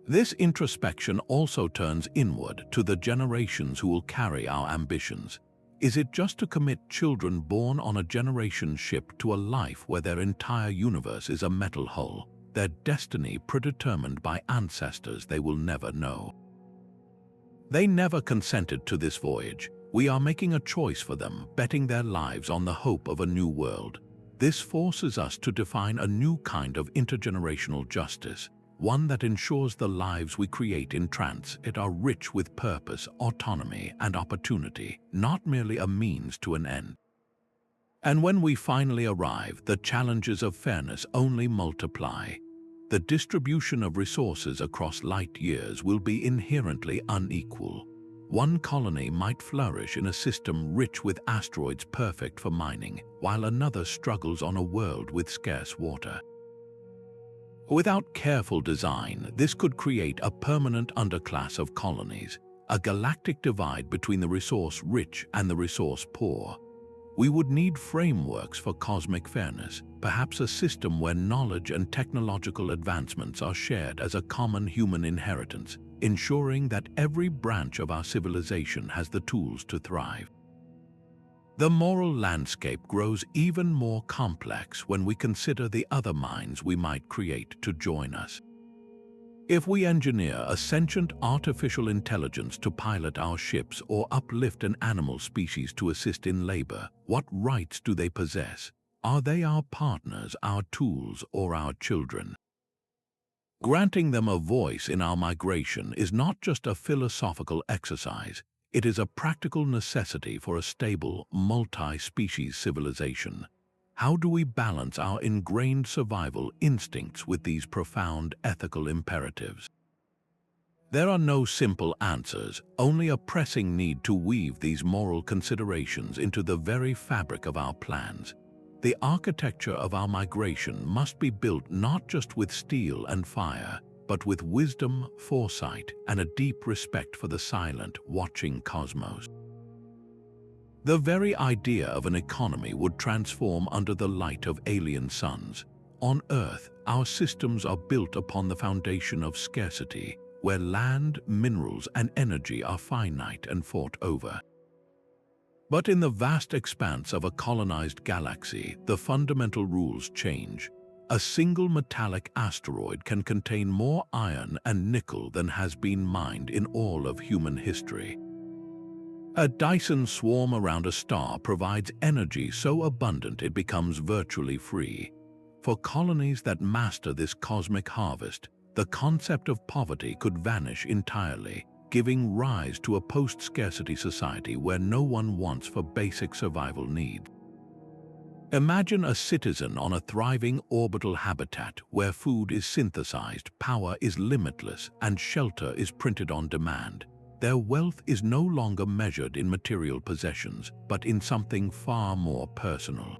A: This introspection also turns inward to the generations who will carry our ambitions. Is it just to commit children born on a generation ship to a life where their entire universe is a metal hull, their destiny predetermined by ancestors they will never know? They never consented to this voyage. We are making a choice for them, betting their lives on the hope of a new world. This forces us to define a new kind of intergenerational justice, one that ensures the lives we create in transit are rich with purpose, autonomy, and opportunity, not merely a means to an end. And when we finally arrive, the challenges of fairness only multiply. The distribution of resources across light years will be inherently unequal. One colony might flourish in a system rich with asteroids perfect for mining, while another struggles on a world with scarce water. Without careful design, this could create a permanent underclass of colonies, a galactic divide between the resource-rich and the resource-poor. We would need frameworks for cosmic fairness, perhaps a system where knowledge and technological advancements are shared as a common human inheritance, ensuring that every branch of our civilization has the tools to thrive. The moral landscape grows even more complex when we consider the other minds we might create to join us. If we engineer a sentient artificial intelligence to pilot our ships or uplift an animal species to assist in labor, what rights do they possess? Are they our partners, our tools, or our children? Granting them a voice in our migration is not just a philosophical exercise, it is a practical necessity for a stable, multi-species civilization. How do we balance our ingrained survival instincts with these profound ethical imperatives? There are no simple answers, only a pressing need to weave these moral considerations into the very fabric of our plans. The architecture of our migration must be built not just with steel and fire, but with wisdom, foresight, and a deep respect for the silent, watching cosmos. The very idea of an economy would transform under the light of alien suns. On Earth, our systems are built upon the foundation of scarcity, where land, minerals, and energy are finite and fought over. But in the vast expanse of a colonized galaxy, the fundamental rules change. A single metallic asteroid can contain more iron and nickel than has been mined in all of human history. A Dyson swarm around a star provides energy so abundant it becomes virtually free. For colonies that master this cosmic harvest, the concept of poverty could vanish entirely, giving rise to a post-scarcity society where no one wants for basic survival needs. Imagine a citizen on a thriving orbital habitat where food is synthesized, power is limitless, and shelter is printed on demand. Their wealth is no longer measured in material possessions, but in something far more personal.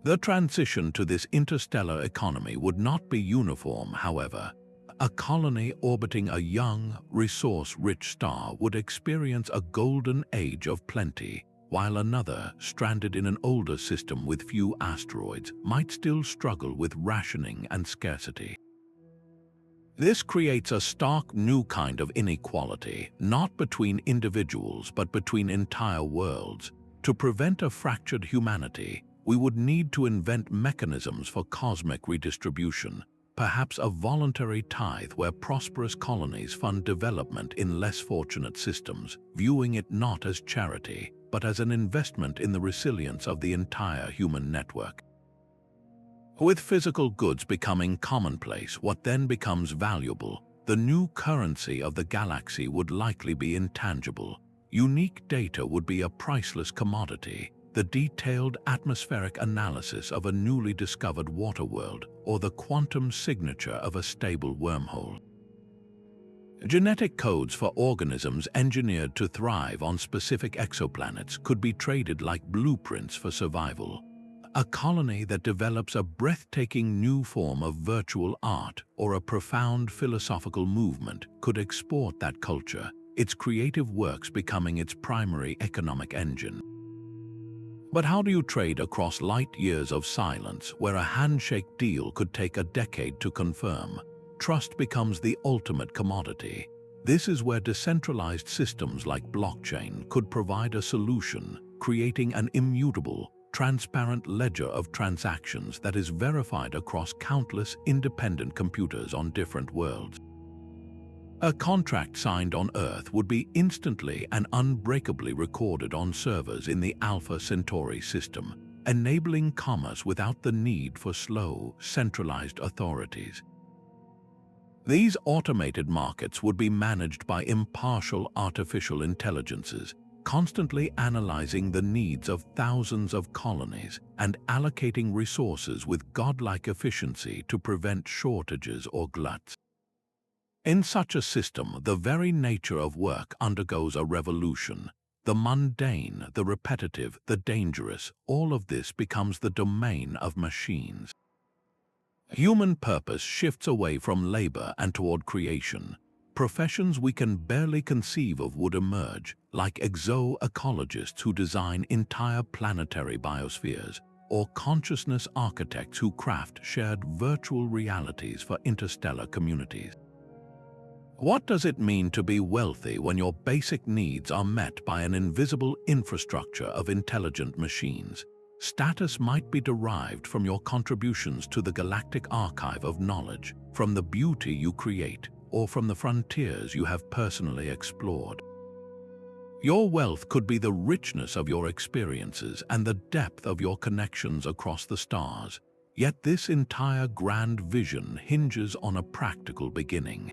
A: The transition to this interstellar economy would not be uniform, however. A colony orbiting a young, resource-rich star would experience a golden age of plenty, while another, stranded in an older system with few asteroids, might still struggle with rationing and scarcity. This creates a stark new kind of inequality, not between individuals but between entire worlds. To prevent a fractured humanity, we would need to invent mechanisms for cosmic redistribution, perhaps a voluntary tithe where prosperous colonies fund development in less fortunate systems, viewing it not as charity, but as an investment in the resilience of the entire human network. With physical goods becoming commonplace, what then becomes valuable? The new currency of the galaxy would likely be intangible. Unique data would be a priceless commodity. The detailed atmospheric analysis of a newly discovered water world, or the quantum signature of a stable wormhole. Genetic codes for organisms engineered to thrive on specific exoplanets could be traded like blueprints for survival. A colony that develops a breathtaking new form of virtual art or a profound philosophical movement could export that culture, its creative works becoming its primary economic engine. But how do you trade across light years of silence where a handshake deal could take a decade to confirm? Trust becomes the ultimate commodity. This is where decentralized systems like blockchain could provide a solution, creating an immutable, transparent ledger of transactions that is verified across countless independent computers on different worlds. A contract signed on Earth would be instantly and unbreakably recorded on servers in the Alpha Centauri system, enabling commerce without the need for slow, centralized authorities. These automated markets would be managed by impartial artificial intelligences, constantly analyzing the needs of thousands of colonies and allocating resources with godlike efficiency to prevent shortages or gluts. In such a system, the very nature of work undergoes a revolution. The mundane, the repetitive, the dangerous, all of this becomes the domain of machines. Human purpose shifts away from labor and toward creation. Professions we can barely conceive of would emerge, like exo-ecologists who design entire planetary biospheres, or consciousness architects who craft shared virtual realities for interstellar communities. What does it mean to be wealthy when your basic needs are met by an invisible infrastructure of intelligent machines? Status might be derived from your contributions to the galactic archive of knowledge, from the beauty you create, or from the frontiers you have personally explored. Your wealth could be the richness of your experiences and the depth of your connections across the stars. Yet this entire grand vision hinges on a practical beginning.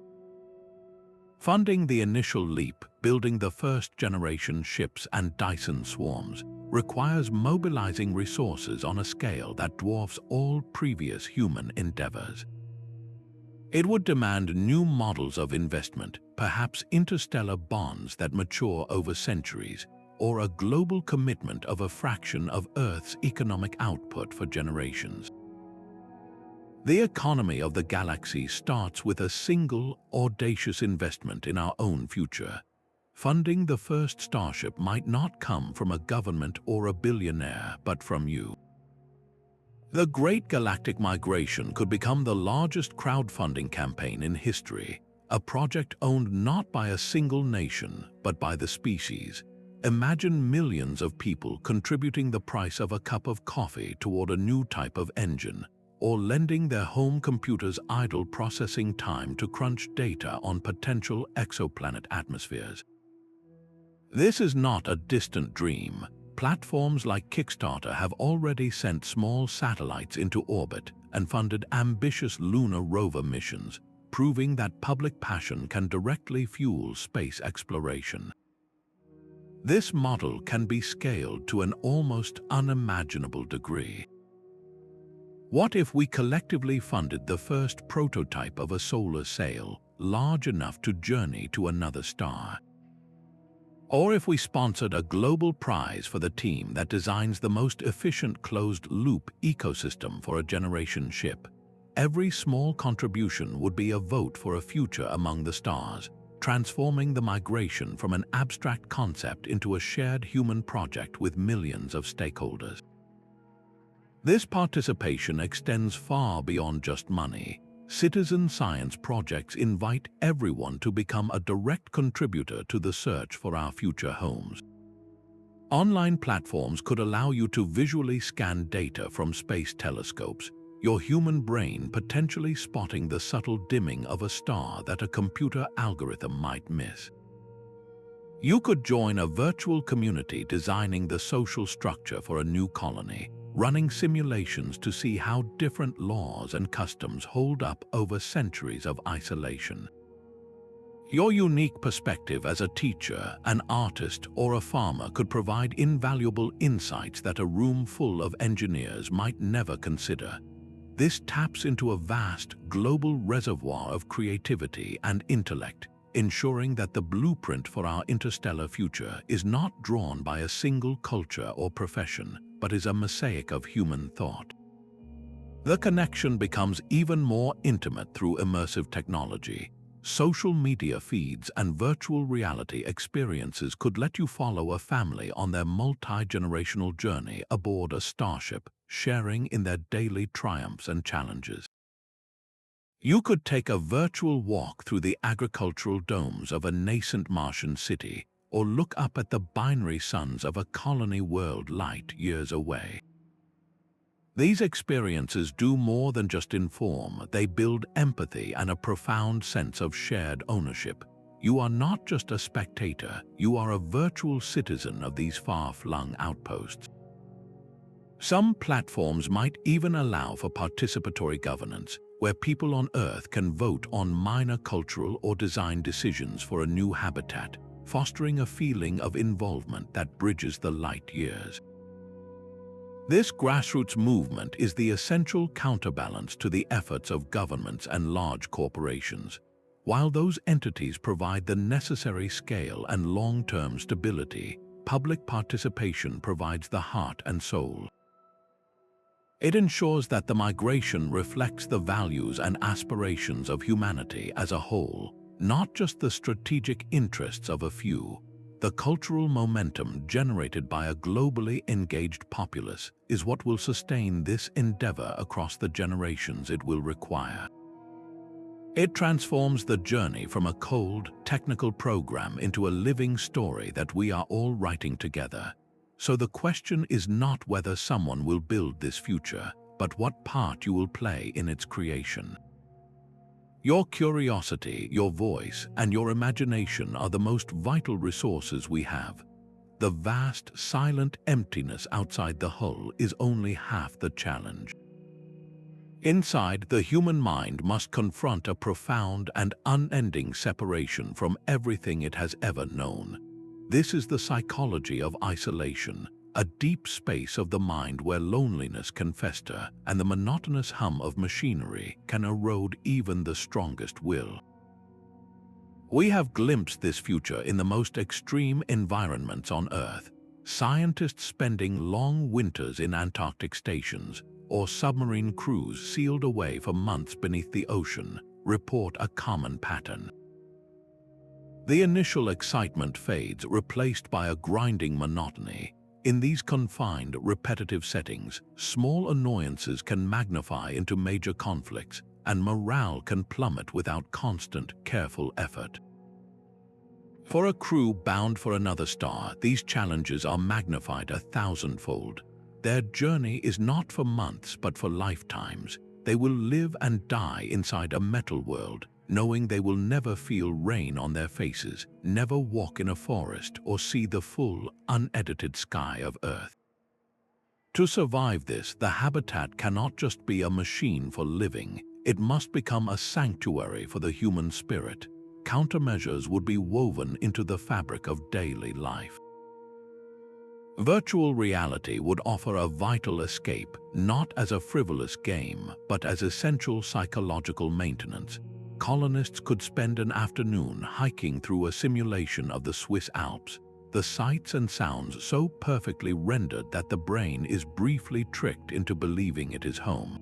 A: Funding the initial leap, building the first-generation ships and Dyson swarms, requires mobilizing resources on a scale that dwarfs all previous human endeavors. It would demand new models of investment, perhaps interstellar bonds that mature over centuries, or a global commitment of a fraction of Earth's economic output for generations. The economy of the galaxy starts with a single, audacious investment in our own future. Funding the first Starship might not come from a government or a billionaire, but from you. The Great Galactic Migration could become the largest crowdfunding campaign in history, a project owned not by a single nation, but by the species. Imagine millions of people contributing the price of a cup of coffee toward a new type of engine, or lending their home computers idle processing time to crunch data on potential exoplanet atmospheres. This is not a distant dream. Platforms like Kickstarter have already sent small satellites into orbit and funded ambitious lunar rover missions, proving that public passion can directly fuel space exploration. This model can be scaled to an almost unimaginable degree. What if we collectively funded the first prototype of a solar sail, large enough to journey to another star? Or if we sponsored a global prize for the team that designs the most efficient closed-loop ecosystem for a generation ship? Every small contribution would be a vote for a future among the stars, transforming the migration from an abstract concept into a shared human project with millions of stakeholders. This participation extends far beyond just money. Citizen science projects invite everyone to become a direct contributor to the search for our future homes. Online platforms could allow you to visually scan data from space telescopes, your human brain potentially spotting the subtle dimming of a star that a computer algorithm might miss. You could join a virtual community designing the social structure for a new colony, running simulations to see how different laws and customs hold up over centuries of isolation. Your unique perspective as a teacher, an artist, or a farmer could provide invaluable insights that a room full of engineers might never consider. This taps into a vast, global reservoir of creativity and intellect, ensuring that the blueprint for our interstellar future is not drawn by a single culture or profession, but is a mosaic of human thought. The connection becomes even more intimate through immersive technology. Social media feeds and virtual reality experiences could let you follow a family on their multi-generational journey aboard a starship, sharing in their daily triumphs and challenges. You could take a virtual walk through the agricultural domes of a nascent Martian city, or look up at the binary suns of a colony world light years away. These experiences do more than just inform, they build empathy and a profound sense of shared ownership. You are not just a spectator, you are a virtual citizen of these far-flung outposts. Some platforms might even allow for participatory governance, where people on Earth can vote on minor cultural or design decisions for a new habitat, fostering a feeling of involvement that bridges the light years. This grassroots movement is the essential counterbalance to the efforts of governments and large corporations. While those entities provide the necessary scale and long-term stability, public participation provides the heart and soul. It ensures that the migration reflects the values and aspirations of humanity as a whole, not just the strategic interests of a few. The cultural momentum generated by a globally engaged populace is what will sustain this endeavor across the generations it will require. It transforms the journey from a cold, technical program into a living story that we are all writing together. So the question is not whether someone will build this future, but what part you will play in its creation. Your curiosity, your voice, and your imagination are the most vital resources we have. The vast, silent emptiness outside the hull is only half the challenge. Inside, the human mind must confront a profound and unending separation from everything it has ever known. This is the psychology of isolation, a deep space of the mind where loneliness can fester and the monotonous hum of machinery can erode even the strongest will. We have glimpsed this future in the most extreme environments on Earth. Scientists spending long winters in Antarctic stations, or submarine crews sealed away for months beneath the ocean, report a common pattern. The initial excitement fades, replaced by a grinding monotony. In these confined, repetitive settings, small annoyances can magnify into major conflicts, and morale can plummet without constant, careful effort. For a crew bound for another star, these challenges are magnified 1,000-fold. Their journey is not for months but for lifetimes. They will live and die inside a metal world, knowing they will never feel rain on their faces, never walk in a forest or see the full, unedited sky of Earth. To survive this, the habitat cannot just be a machine for living. It must become a sanctuary for the human spirit. Countermeasures would be woven into the fabric of daily life. Virtual reality would offer a vital escape, not as a frivolous game, but as essential psychological maintenance. Colonists could spend an afternoon hiking through a simulation of the Swiss Alps, the sights and sounds so perfectly rendered that the brain is briefly tricked into believing it is home.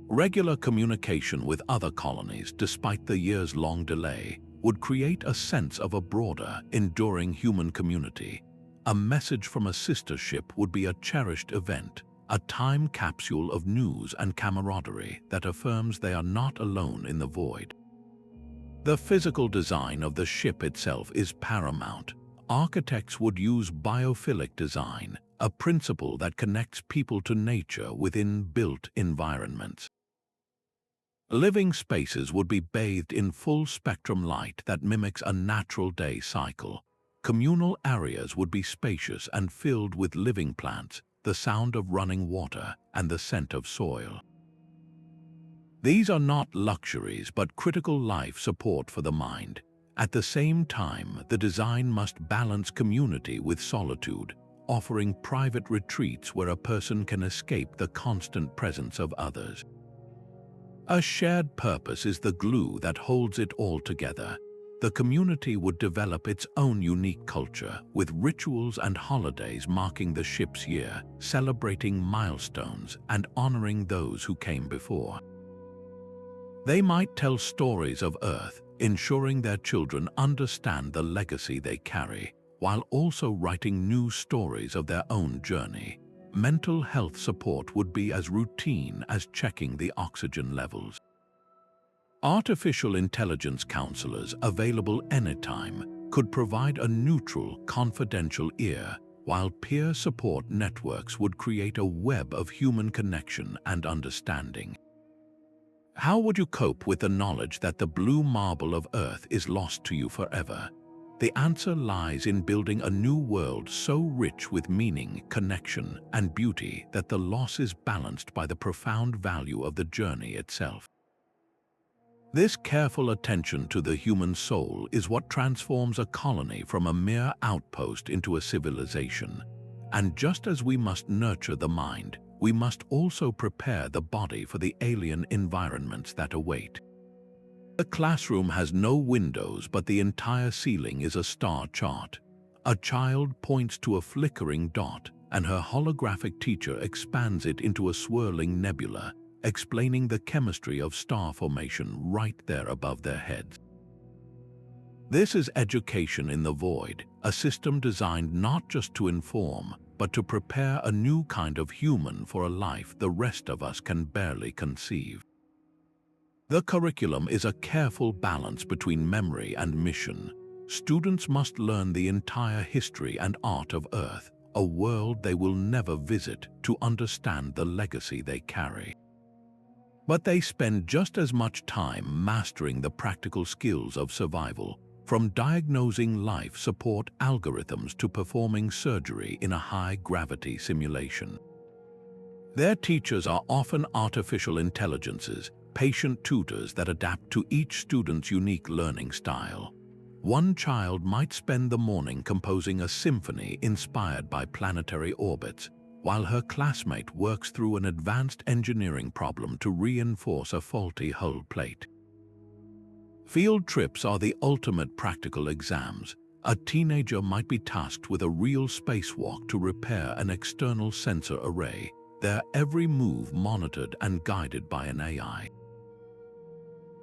A: Regular communication with other colonies, despite the years-long delay, would create a sense of a broader, enduring human community. A message from a sister ship would be a cherished event, a time capsule of news and camaraderie that affirms they are not alone in the void. The physical design of the ship itself is paramount. Architects would use biophilic design, a principle that connects people to nature within built environments. Living spaces would be bathed in full-spectrum light that mimics a natural day cycle. Communal areas would be spacious and filled with living plants, the sound of running water, and the scent of soil. These are not luxuries but critical life support for the mind. At the same time, the design must balance community with solitude, offering private retreats where a person can escape the constant presence of others. A shared purpose is the glue that holds it all together. The community would develop its own unique culture, with rituals and holidays marking the ship's year, celebrating milestones and honoring those who came before. They might tell stories of Earth, ensuring their children understand the legacy they carry, while also writing new stories of their own journey. Mental health support would be as routine as checking the oxygen levels. Artificial intelligence counselors, available anytime, could provide a neutral, confidential ear, while peer support networks would create a web of human connection and understanding. How would you cope with the knowledge that the blue marble of Earth is lost to you forever? The answer lies in building a new world so rich with meaning, connection, and beauty that the loss is balanced by the profound value of the journey itself. This careful attention to the human soul is what transforms a colony from a mere outpost into a civilization. And just as we must nurture the mind, we must also prepare the body for the alien environments that await. The classroom has no windows, but the entire ceiling is a star chart. A child points to a flickering dot, and her holographic teacher expands it into a swirling nebula, explaining the chemistry of star formation right there above their heads. This is education in the void, a system designed not just to inform, but to prepare a new kind of human for a life the rest of us can barely conceive. The curriculum is a careful balance between memory and mission. Students must learn the entire history and art of Earth, a world they will never visit, to understand the legacy they carry. But they spend just as much time mastering the practical skills of survival, from diagnosing life support algorithms to performing surgery in a high-gravity simulation. Their teachers are often artificial intelligences, patient tutors that adapt to each student's unique learning style. One child might spend the morning composing a symphony inspired by planetary orbits, while her classmate works through an advanced engineering problem to reinforce a faulty hull plate. Field trips are the ultimate practical exams. A teenager might be tasked with a real spacewalk to repair an external sensor array, their every move monitored and guided by an AI.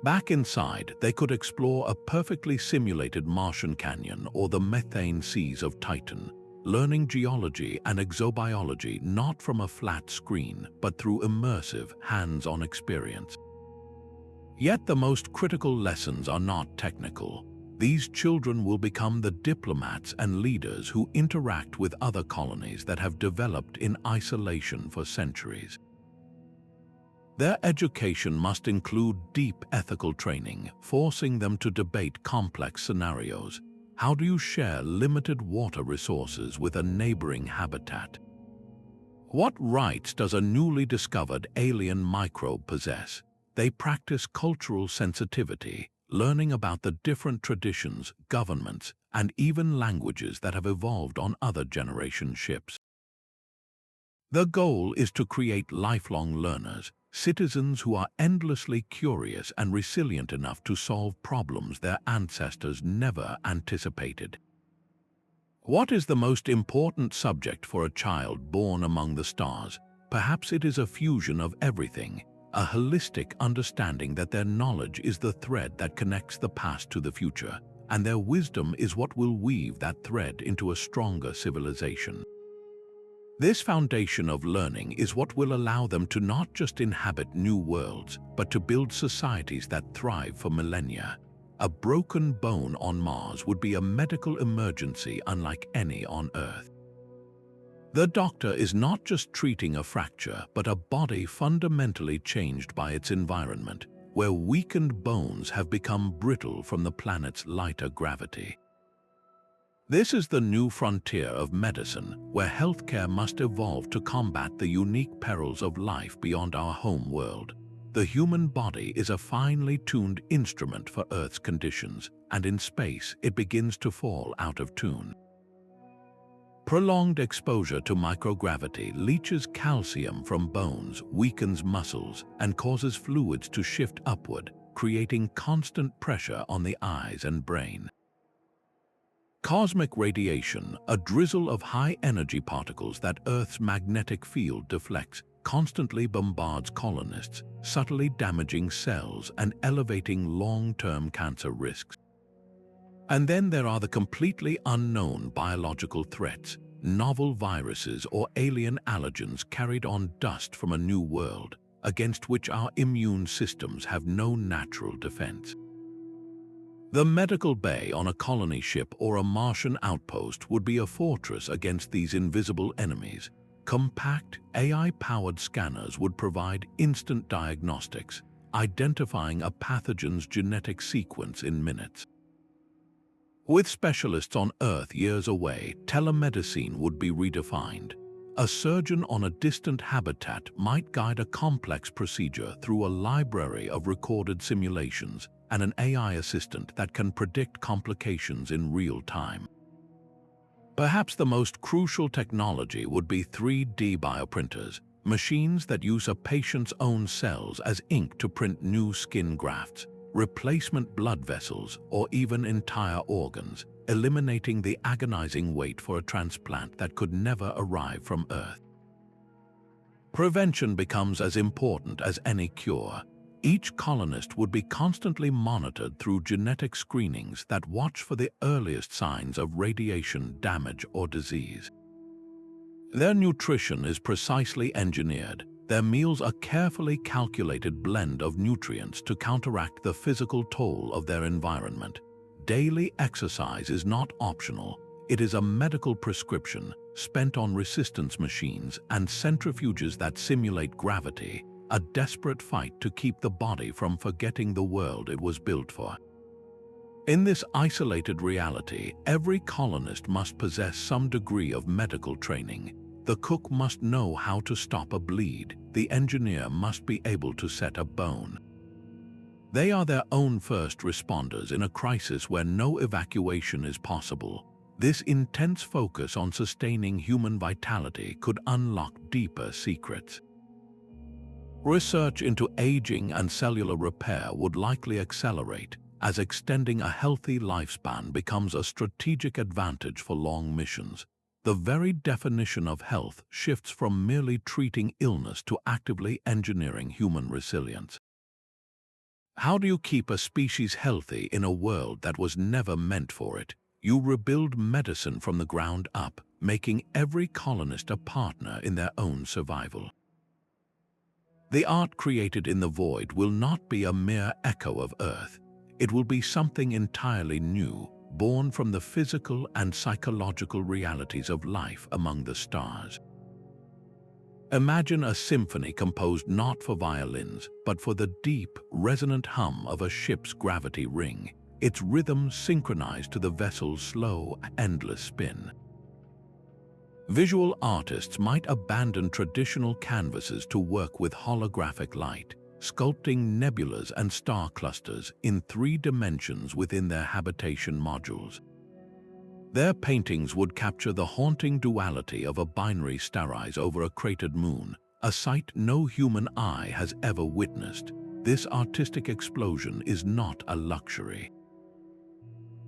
A: Back inside, they could explore a perfectly simulated Martian canyon or the methane seas of Titan, learning geology and exobiology not from a flat screen, but through immersive, hands-on experience. Yet the most critical lessons are not technical. These children will become the diplomats and leaders who interact with other colonies that have developed in isolation for centuries. Their education must include deep ethical training, forcing them to debate complex scenarios. How do you share limited water resources with a neighboring habitat? What rights does a newly discovered alien microbe possess? They practice cultural sensitivity, learning about the different traditions, governments, and even languages that have evolved on other generation ships. The goal is to create lifelong learners, citizens who are endlessly curious and resilient enough to solve problems their ancestors never anticipated. What is the most important subject for a child born among the stars? Perhaps it is a fusion of everything, a holistic understanding that their knowledge is the thread that connects the past to the future, and their wisdom is what will weave that thread into a stronger civilization. This foundation of learning is what will allow them to not just inhabit new worlds, but to build societies that thrive for millennia. A broken bone on Mars would be a medical emergency unlike any on Earth. The doctor is not just treating a fracture, but a body fundamentally changed by its environment, where weakened bones have become brittle from the planet's lighter gravity. This is the new frontier of medicine, where healthcare must evolve to combat the unique perils of life beyond our home world. The human body is a finely tuned instrument for Earth's conditions, and in space it begins to fall out of tune. Prolonged exposure to microgravity leaches calcium from bones, weakens muscles, and causes fluids to shift upward, creating constant pressure on the eyes and brain. Cosmic radiation, a drizzle of high-energy particles that Earth's magnetic field deflects, constantly bombards colonists, subtly damaging cells and elevating long-term cancer risks. And then there are the completely unknown biological threats, novel viruses or alien allergens carried on dust from a new world, against which our immune systems have no natural defense. The medical bay on a colony ship or a Martian outpost would be a fortress against these invisible enemies. Compact, AI-powered scanners would provide instant diagnostics, identifying a pathogen's genetic sequence in minutes. With specialists on Earth years away, telemedicine would be redefined. A surgeon on a distant habitat might guide a complex procedure through a library of recorded simulations and an AI assistant that can predict complications in real time. Perhaps the most crucial technology would be 3D bioprinters, machines that use a patient's own cells as ink to print new skin grafts, replacement blood vessels, or even entire organs, eliminating the agonizing wait for a transplant that could never arrive from Earth. Prevention becomes as important as any cure. Each colonist would be constantly monitored through genetic screenings that watch for the earliest signs of radiation damage or disease. Their nutrition is precisely engineered. Their meals are a carefully calculated blend of nutrients to counteract the physical toll of their environment. Daily exercise is not optional. It is a medical prescription spent on resistance machines and centrifuges that simulate gravity, a desperate fight to keep the body from forgetting the world it was built for. In this isolated reality, every colonist must possess some degree of medical training. The cook must know how to stop a bleed. The engineer must be able to set a bone. They are their own first responders in a crisis where no evacuation is possible. This intense focus on sustaining human vitality could unlock deeper secrets. Research into aging and cellular repair would likely accelerate, as extending a healthy lifespan becomes a strategic advantage for long missions. The very definition of health shifts from merely treating illness to actively engineering human resilience. How do you keep a species healthy in a world that was never meant for it? You rebuild medicine from the ground up, making every colonist a partner in their own survival. The art created in the void will not be a mere echo of Earth. It will be something entirely new, born from the physical and psychological realities of life among the stars. Imagine a symphony composed not for violins, but for the deep, resonant hum of a ship's gravity ring, its rhythm synchronized to the vessel's slow, endless spin. Visual artists might abandon traditional canvases to work with holographic light, sculpting nebulas and star clusters in 3 dimensions within their habitation modules. Their paintings would capture the haunting duality of a binary starise over a cratered moon, a sight no human eye has ever witnessed. This artistic explosion is not a luxury.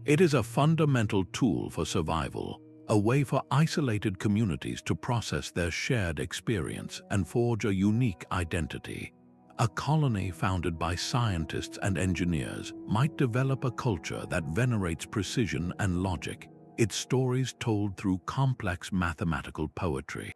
A: It is a fundamental tool for survival, a way for isolated communities to process their shared experience and forge a unique identity. A colony founded by scientists and engineers might develop a culture that venerates precision and logic, its stories told through complex mathematical poetry.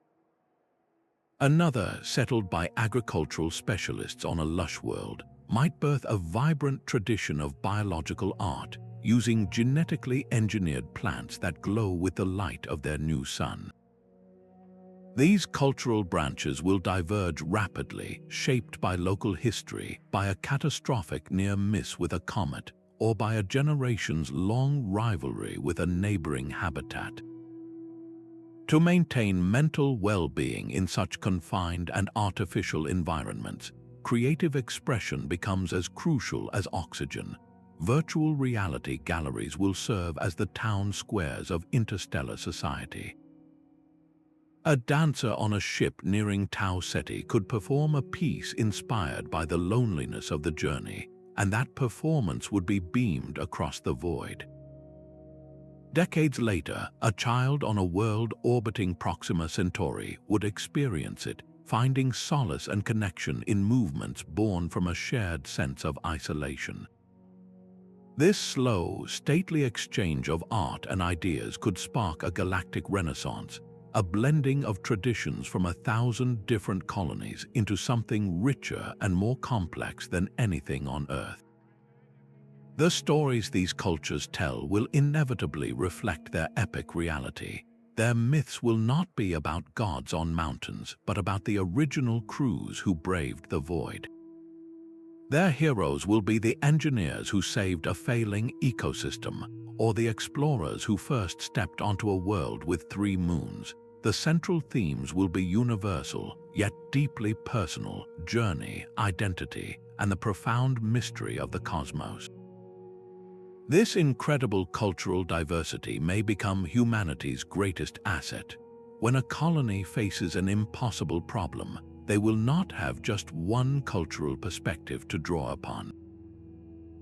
A: Another, settled by agricultural specialists on a lush world, might birth a vibrant tradition of biological art, using genetically engineered plants that glow with the light of their new sun. These cultural branches will diverge rapidly, shaped by local history, by a catastrophic near miss with a comet, or by a generation's long rivalry with a neighboring habitat. To maintain mental well-being in such confined and artificial environments, creative expression becomes as crucial as oxygen. Virtual reality galleries will serve as the town squares of interstellar society. A dancer on a ship nearing Tau Ceti could perform a piece inspired by the loneliness of the journey, and that performance would be beamed across the void. Decades later, a child on a world orbiting Proxima Centauri would experience it, finding solace and connection in movements born from a shared sense of isolation. This slow, stately exchange of art and ideas could spark a galactic renaissance, a blending of traditions from 1,000 different colonies into something richer and more complex than anything on Earth. The stories these cultures tell will inevitably reflect their epic reality. Their myths will not be about gods on mountains, but about the original crews who braved the void. Their heroes will be the engineers who saved a failing ecosystem, or the explorers who first stepped onto a world with 3 moons. The central themes will be universal, yet deeply personal: journey, identity, and the profound mystery of the cosmos. This incredible cultural diversity may become humanity's greatest asset. When a colony faces an impossible problem, they will not have just one cultural perspective to draw upon.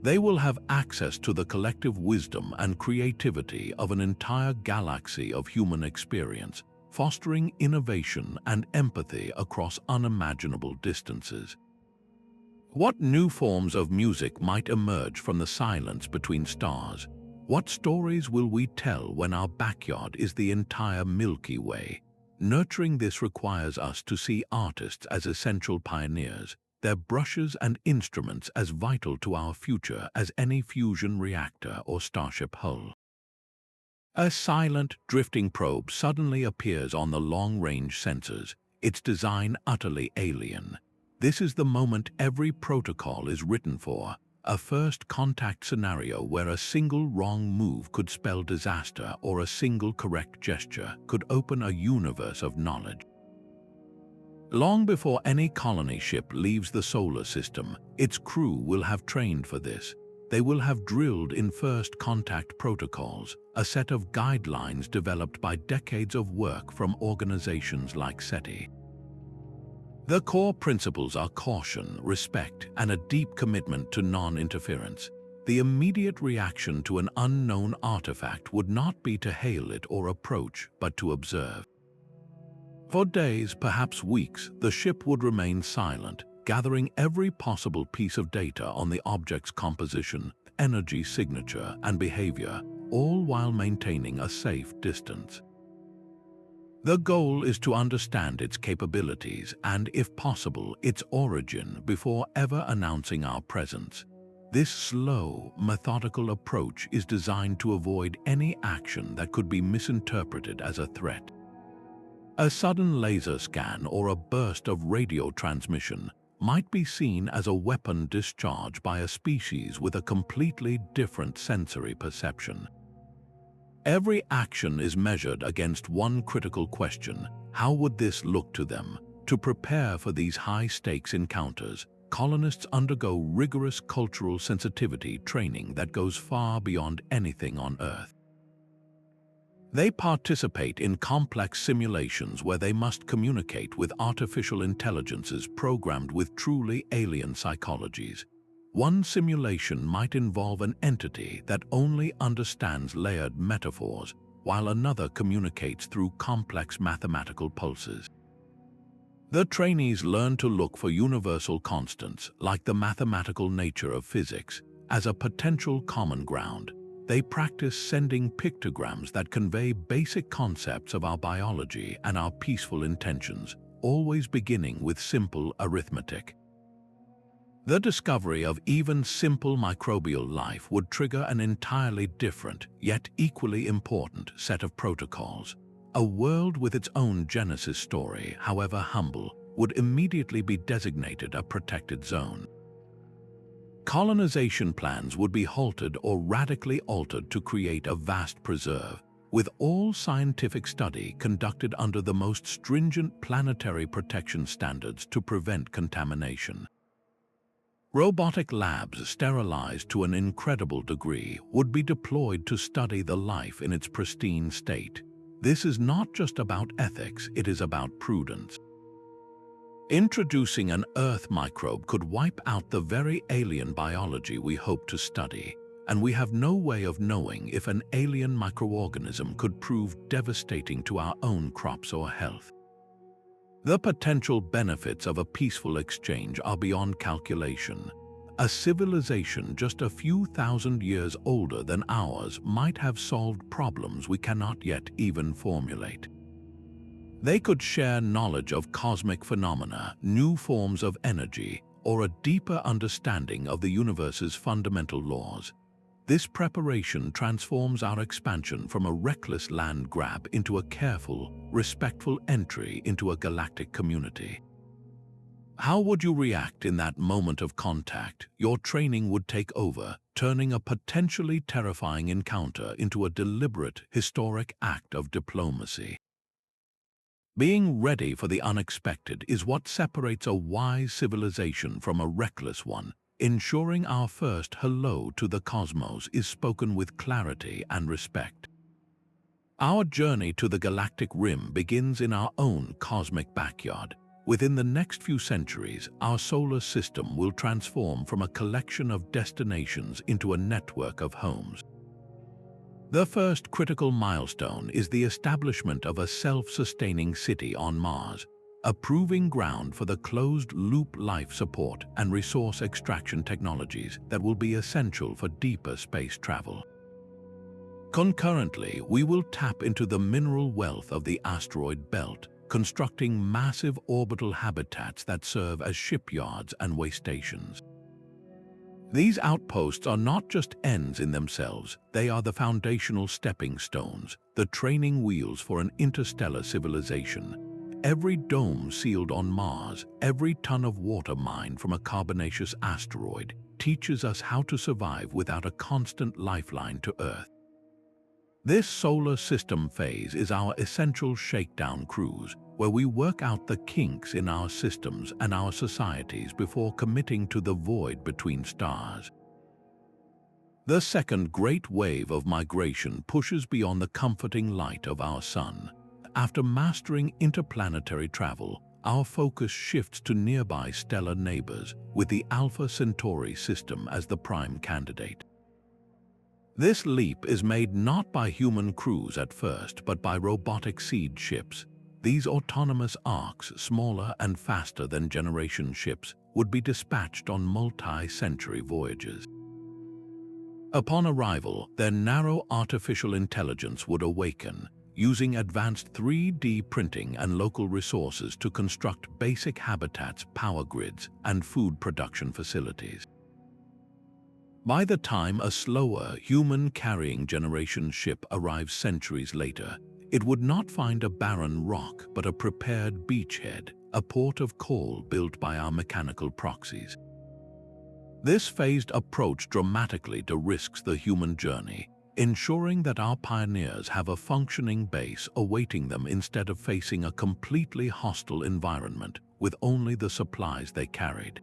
A: They will have access to the collective wisdom and creativity of an entire galaxy of human experience, fostering innovation and empathy across unimaginable distances. What new forms of music might emerge from the silence between stars? What stories will we tell when our backyard is the entire Milky Way? Nurturing this requires us to see artists as essential pioneers, their brushes and instruments as vital to our future as any fusion reactor or Starship hull. A silent, drifting probe suddenly appears on the long-range sensors, its design utterly alien. This is the moment every protocol is written for, a first contact scenario where a single wrong move could spell disaster or a single correct gesture could open a universe of knowledge. Long before any colony ship leaves the solar system, its crew will have trained for this. They will have drilled in first contact protocols, a set of guidelines developed by decades of work from organizations like SETI. The core principles are caution, respect, and a deep commitment to non-interference. The immediate reaction to an unknown artifact would not be to hail it or approach, but to observe. For days, perhaps weeks, the ship would remain silent, gathering every possible piece of data on the object's composition, energy signature, and behavior, all while maintaining a safe distance. The goal is to understand its capabilities and, if possible, its origin before ever announcing our presence. This slow, methodical approach is designed to avoid any action that could be misinterpreted as a threat. A sudden laser scan or a burst of radio transmission might be seen as a weapon discharge by a species with a completely different sensory perception. Every action is measured against one critical question: how would this look to them? To prepare for these high-stakes encounters, colonists undergo rigorous cultural sensitivity training that goes far beyond anything on Earth. They participate in complex simulations where they must communicate with artificial intelligences programmed with truly alien psychologies. One simulation might involve an entity that only understands layered metaphors, while another communicates through complex mathematical pulses. The trainees learn to look for universal constants, like the mathematical nature of physics, as a potential common ground. They practice sending pictograms that convey basic concepts of our biology and our peaceful intentions, always beginning with simple arithmetic. The discovery of even simple microbial life would trigger an entirely different, yet equally important, set of protocols. A world with its own Genesis story, however humble, would immediately be designated a protected zone. Colonization plans would be halted or radically altered to create a vast preserve, with all scientific study conducted under the most stringent planetary protection standards to prevent contamination. Robotic labs sterilized to an incredible degree would be deployed to study the life in its pristine state. This is not just about ethics, it is about prudence. Introducing an Earth microbe could wipe out the very alien biology we hope to study, and we have no way of knowing if an alien microorganism could prove devastating to our own crops or health. The potential benefits of a peaceful exchange are beyond calculation. A civilization just a few thousand years older than ours might have solved problems we cannot yet even formulate. They could share knowledge of cosmic phenomena, new forms of energy, or a deeper understanding of the universe's fundamental laws. This preparation transforms our expansion from a reckless land grab into a careful, respectful entry into a galactic community. How would you react in that moment of contact? Your training would take over, turning a potentially terrifying encounter into a deliberate, historic act of diplomacy. Being ready for the unexpected is what separates a wise civilization from a reckless one, ensuring our first hello to the cosmos is spoken with clarity and respect. Our journey to the galactic rim begins in our own cosmic backyard. Within the next few centuries, our solar system will transform from a collection of destinations into a network of homes. The first critical milestone is the establishment of a self-sustaining city on Mars, a proving ground for the closed-loop life support and resource extraction technologies that will be essential for deeper space travel. Concurrently, we will tap into the mineral wealth of the asteroid belt, constructing massive orbital habitats that serve as shipyards and way stations. These outposts are not just ends in themselves, they are the foundational stepping stones, the training wheels for an interstellar civilization. Every dome sealed on Mars, every ton of water mined from a carbonaceous asteroid teaches us how to survive without a constant lifeline to Earth. This solar system phase is our essential shakedown cruise, where we work out the kinks in our systems and our societies before committing to the void between stars. The second great wave of migration pushes beyond the comforting light of our sun. After mastering interplanetary travel, our focus shifts to nearby stellar neighbors, with the Alpha Centauri system as the prime candidate. This leap is made not by human crews at first, but by robotic seed ships. These autonomous arcs, smaller and faster than generation ships, would be dispatched on multi-century voyages. Upon arrival, their narrow artificial intelligence would awaken, using advanced 3D printing and local resources to construct basic habitats, power grids, and food production facilities. By the time a slower, human-carrying generation ship arrives centuries later, it would not find a barren rock but a prepared beachhead, a port of call built by our mechanical proxies. This phased approach dramatically de-risks the human journey, ensuring that our pioneers have a functioning base awaiting them instead of facing a completely hostile environment with only the supplies they carried.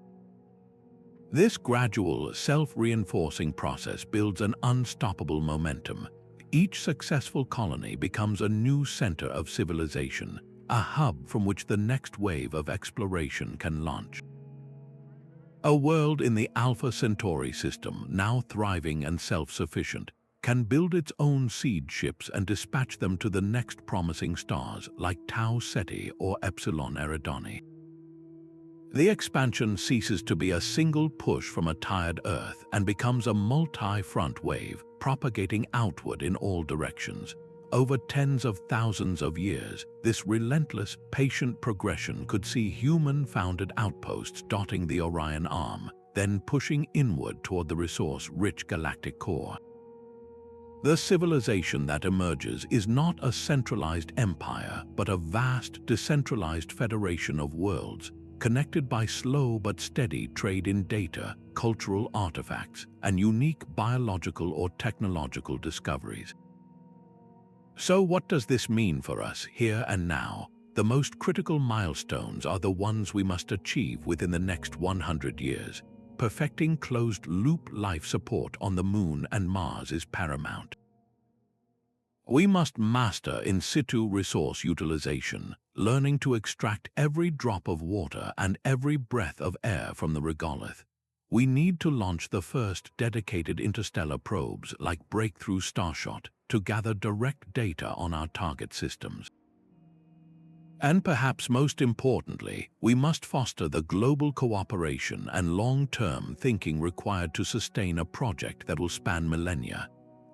A: This gradual, self-reinforcing process builds an unstoppable momentum. Each successful colony becomes a new center of civilization, a hub from which the next wave of exploration can launch. A world in the Alpha Centauri system, now thriving and self-sufficient, can build its own seed ships and dispatch them to the next promising stars like Tau Ceti or Epsilon Eridani. The expansion ceases to be a single push from a tired Earth and becomes a multi-front wave, propagating outward in all directions. Over tens of thousands of years, this relentless, patient progression could see human-founded outposts dotting the Orion Arm, then pushing inward toward the resource-rich galactic core. The civilization that emerges is not a centralized empire, but a vast, decentralized federation of worlds, connected by slow but steady trade in data, cultural artifacts, and unique biological or technological discoveries. So what does this mean for us here and now? The most critical milestones are the ones we must achieve within the next 100 years. Perfecting closed-loop life support on the Moon and Mars is paramount. We must master in-situ resource utilization, learning to extract every drop of water and every breath of air from the regolith. We need to launch the first dedicated interstellar probes like Breakthrough Starshot to gather direct data on our target systems. And perhaps most importantly, we must foster the global cooperation and long-term thinking required to sustain a project that will span millennia.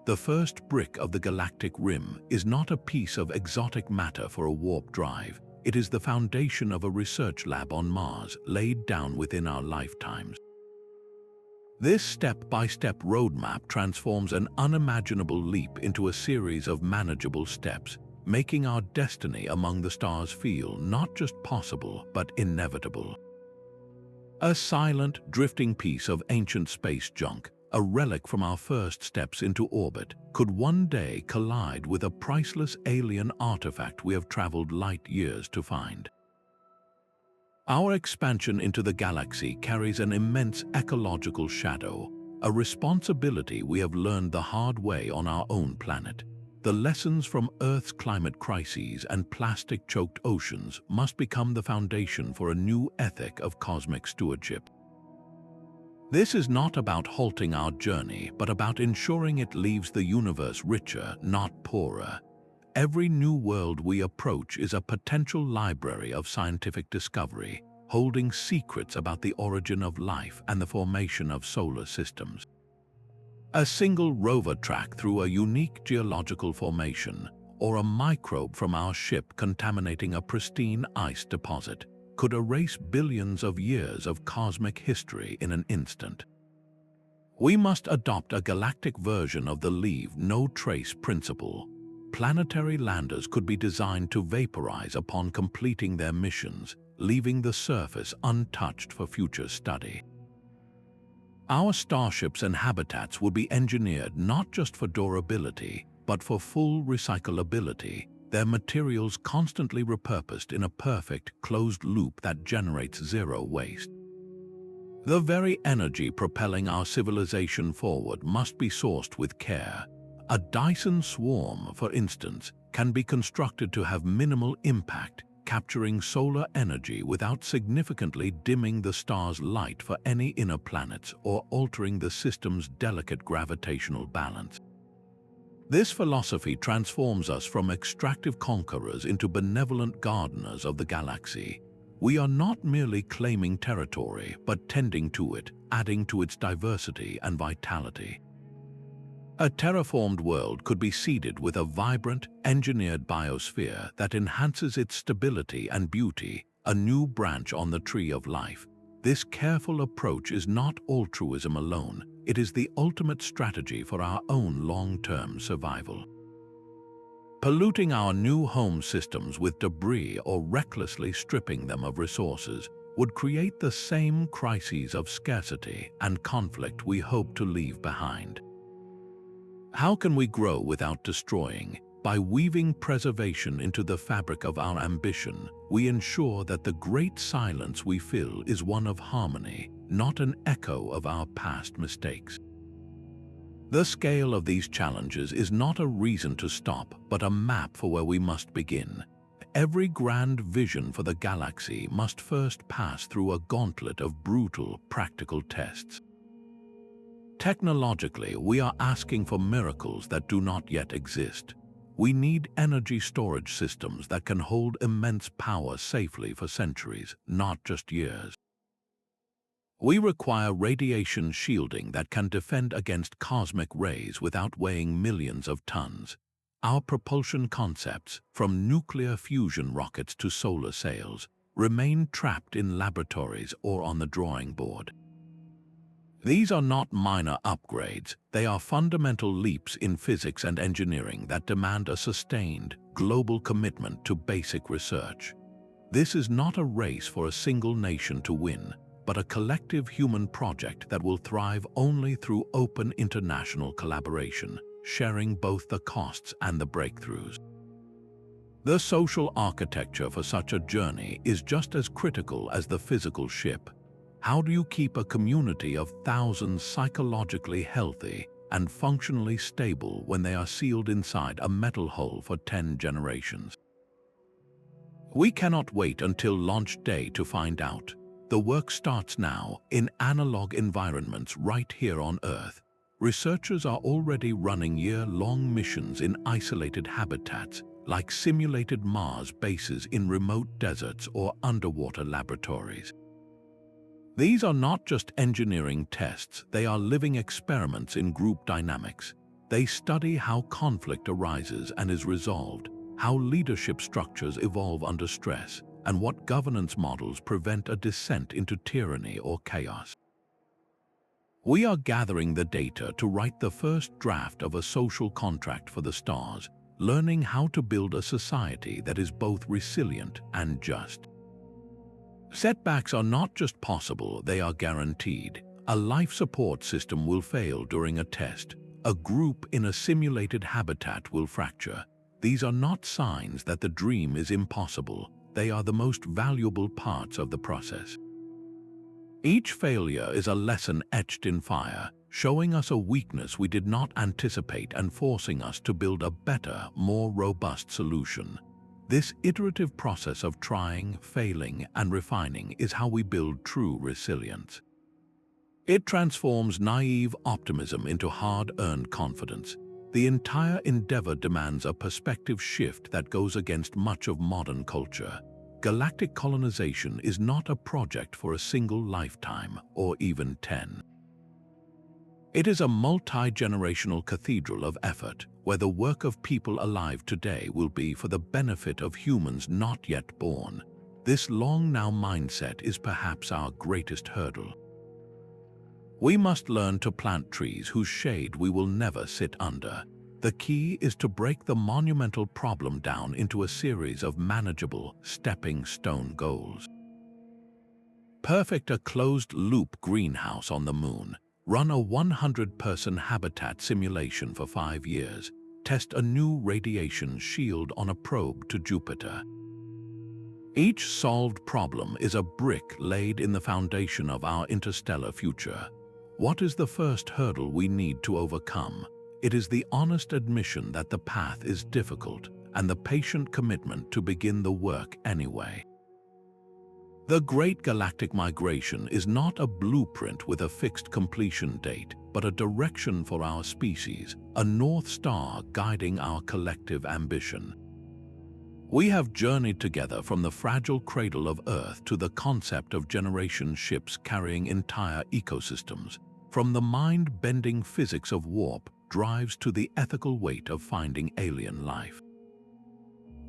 A: The first brick of the galactic rim is not a piece of exotic matter for a warp drive. It is the foundation of a research lab on Mars laid down within our lifetimes. This step-by-step roadmap transforms an unimaginable leap into a series of manageable steps, making our destiny among the stars feel not just possible but inevitable. A silent, drifting piece of ancient space junk, a relic from our first steps into orbit, could one day collide with a priceless alien artifact we have traveled light years to find. Our expansion into the galaxy carries an immense ecological shadow, a responsibility we have learned the hard way on our own planet. The lessons from Earth's climate crises and plastic-choked oceans must become the foundation for a new ethic of cosmic stewardship. This is not about halting our journey, but about ensuring it leaves the universe richer, not poorer. Every new world we approach is a potential library of scientific discovery, holding secrets about the origin of life and the formation of solar systems. A single rover track through a unique geological formation, or a microbe from our ship contaminating a pristine ice deposit, could erase billions of years of cosmic history in an instant. We must adopt a galactic version of the leave no trace principle. planetary landers could be designed to vaporize upon completing their missions, leaving the surface untouched for future study. Our starships and habitats would be engineered not just for durability, but for full recyclability, their materials constantly repurposed in a perfect, closed loop that generates zero waste. The very energy propelling our civilization forward must be sourced with care. A Dyson swarm, for instance, can be constructed to have minimal impact, capturing solar energy without significantly dimming the star's light for any inner planets or altering the system's delicate gravitational balance. This philosophy transforms us from extractive conquerors into benevolent gardeners of the galaxy. We are not merely claiming territory, but tending to it, adding to its diversity and vitality. A terraformed world could be seeded with a vibrant, engineered biosphere that enhances its stability and beauty, a new branch on the tree of life. This careful approach is not altruism alone, it is the ultimate strategy for our own long-term survival. Polluting our new home systems with debris or recklessly stripping them of resources would create the same crises of scarcity and conflict we hope to leave behind. How can we grow without destroying? By weaving preservation into the fabric of our ambition, we ensure that the great silence we fill is one of harmony, not an echo of our past mistakes. The scale of these challenges is not a reason to stop, but a map for where we must begin. Every grand vision for the galaxy must first pass through a gauntlet of brutal, practical tests. Technologically, we are asking for miracles that do not yet exist. We need energy storage systems that can hold immense power safely for centuries, not just years. We require radiation shielding that can defend against cosmic rays without weighing millions of tons. Our propulsion concepts, from nuclear fusion rockets to solar sails, remain trapped in laboratories or on the drawing board. These are not minor upgrades, they are fundamental leaps in physics and engineering that demand a sustained, global commitment to basic research. This is not a race for a single nation to win, but a collective human project that will thrive only through open international collaboration, sharing both the costs and the breakthroughs. The social architecture for such a journey is just as critical as the physical ship. How do you keep a community of thousands psychologically healthy and functionally stable when they are sealed inside a metal hull for 10 generations? We cannot wait until launch day to find out. The work starts now, in analog environments right here on Earth. Researchers are already running year-long missions in isolated habitats, like simulated Mars bases in remote deserts or underwater laboratories. These are not just engineering tests, they are living experiments in group dynamics. They study how conflict arises and is resolved, how leadership structures evolve under stress, and what governance models prevent a descent into tyranny or chaos. We are gathering the data to write the first draft of a social contract for the stars, learning how to build a society that is both resilient and just. Setbacks are not just possible, they are guaranteed. A life support system will fail during a test. A group in a simulated habitat will fracture. These are not signs that the dream is impossible. They are the most valuable parts of the process. Each failure is a lesson etched in fire, showing us a weakness we did not anticipate and forcing us to build a better, more robust solution. This iterative process of trying, failing, and refining is how we build true resilience. It transforms naive optimism into hard-earned confidence. The entire endeavor demands a perspective shift that goes against much of modern culture. Galactic colonization is not a project for a single lifetime, or even 10. It is a multi-generational cathedral of effort, where the work of people alive today will be for the benefit of humans not yet born. This long now mindset is perhaps our greatest hurdle. We must learn to plant trees whose shade we will never sit under. The key is to break the monumental problem down into a series of manageable, stepping stone goals. Perfect a closed-loop greenhouse on the Moon, run a 100-person habitat simulation for 5 years, test a new radiation shield on a probe to Jupiter. Each solved problem is a brick laid in the foundation of our interstellar future. What is the first hurdle we need to overcome? It is the honest admission that the path is difficult and the patient commitment to begin the work anyway. The Great Galactic Migration is not a blueprint with a fixed completion date, but a direction for our species, a North Star guiding our collective ambition. We have journeyed together from the fragile cradle of Earth to the concept of generation ships carrying entire ecosystems, from the mind-bending physics of warp drives to the ethical weight of finding alien life.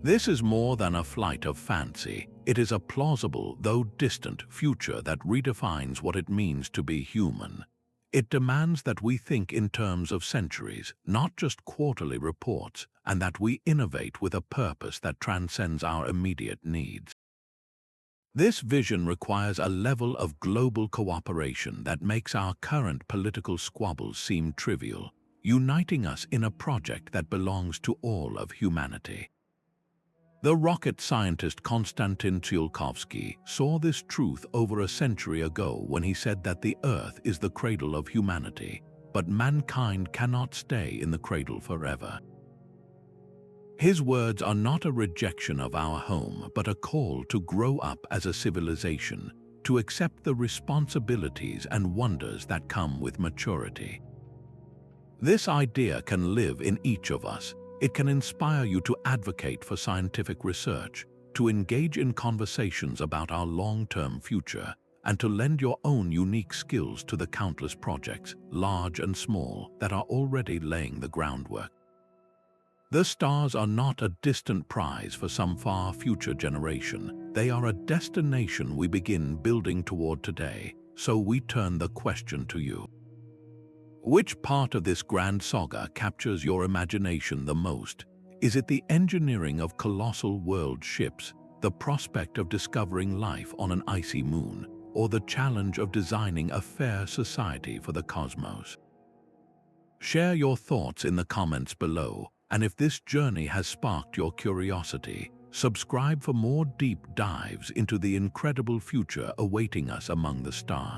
A: This is more than a flight of fancy. It is a plausible, though distant, future that redefines what it means to be human. It demands that we think in terms of centuries, not just quarterly reports, and that we innovate with a purpose that transcends our immediate needs. This vision requires a level of global cooperation that makes our current political squabbles seem trivial, uniting us in a project that belongs to all of humanity. The rocket scientist Konstantin Tsiolkovsky saw this truth over a century ago when he said that the Earth is the cradle of humanity, but mankind cannot stay in the cradle forever. His words are not a rejection of our home, but a call to grow up as a civilization, to accept the responsibilities and wonders that come with maturity. This idea can live in each of us. It can inspire you to advocate for scientific research, to engage in conversations about our long-term future, and to lend your own unique skills to the countless projects, large and small, that are already laying the groundwork. The stars are not a distant prize for some far future generation. They are a destination we begin building toward today, so we turn the question to you. Which part of this grand saga captures your imagination the most? Is it the engineering of colossal world ships, the prospect of discovering life on an icy moon, or the challenge of designing a fair society for the cosmos? Share your thoughts in the comments below, and if this journey has sparked your curiosity, subscribe for more deep dives into the incredible future awaiting us among the stars.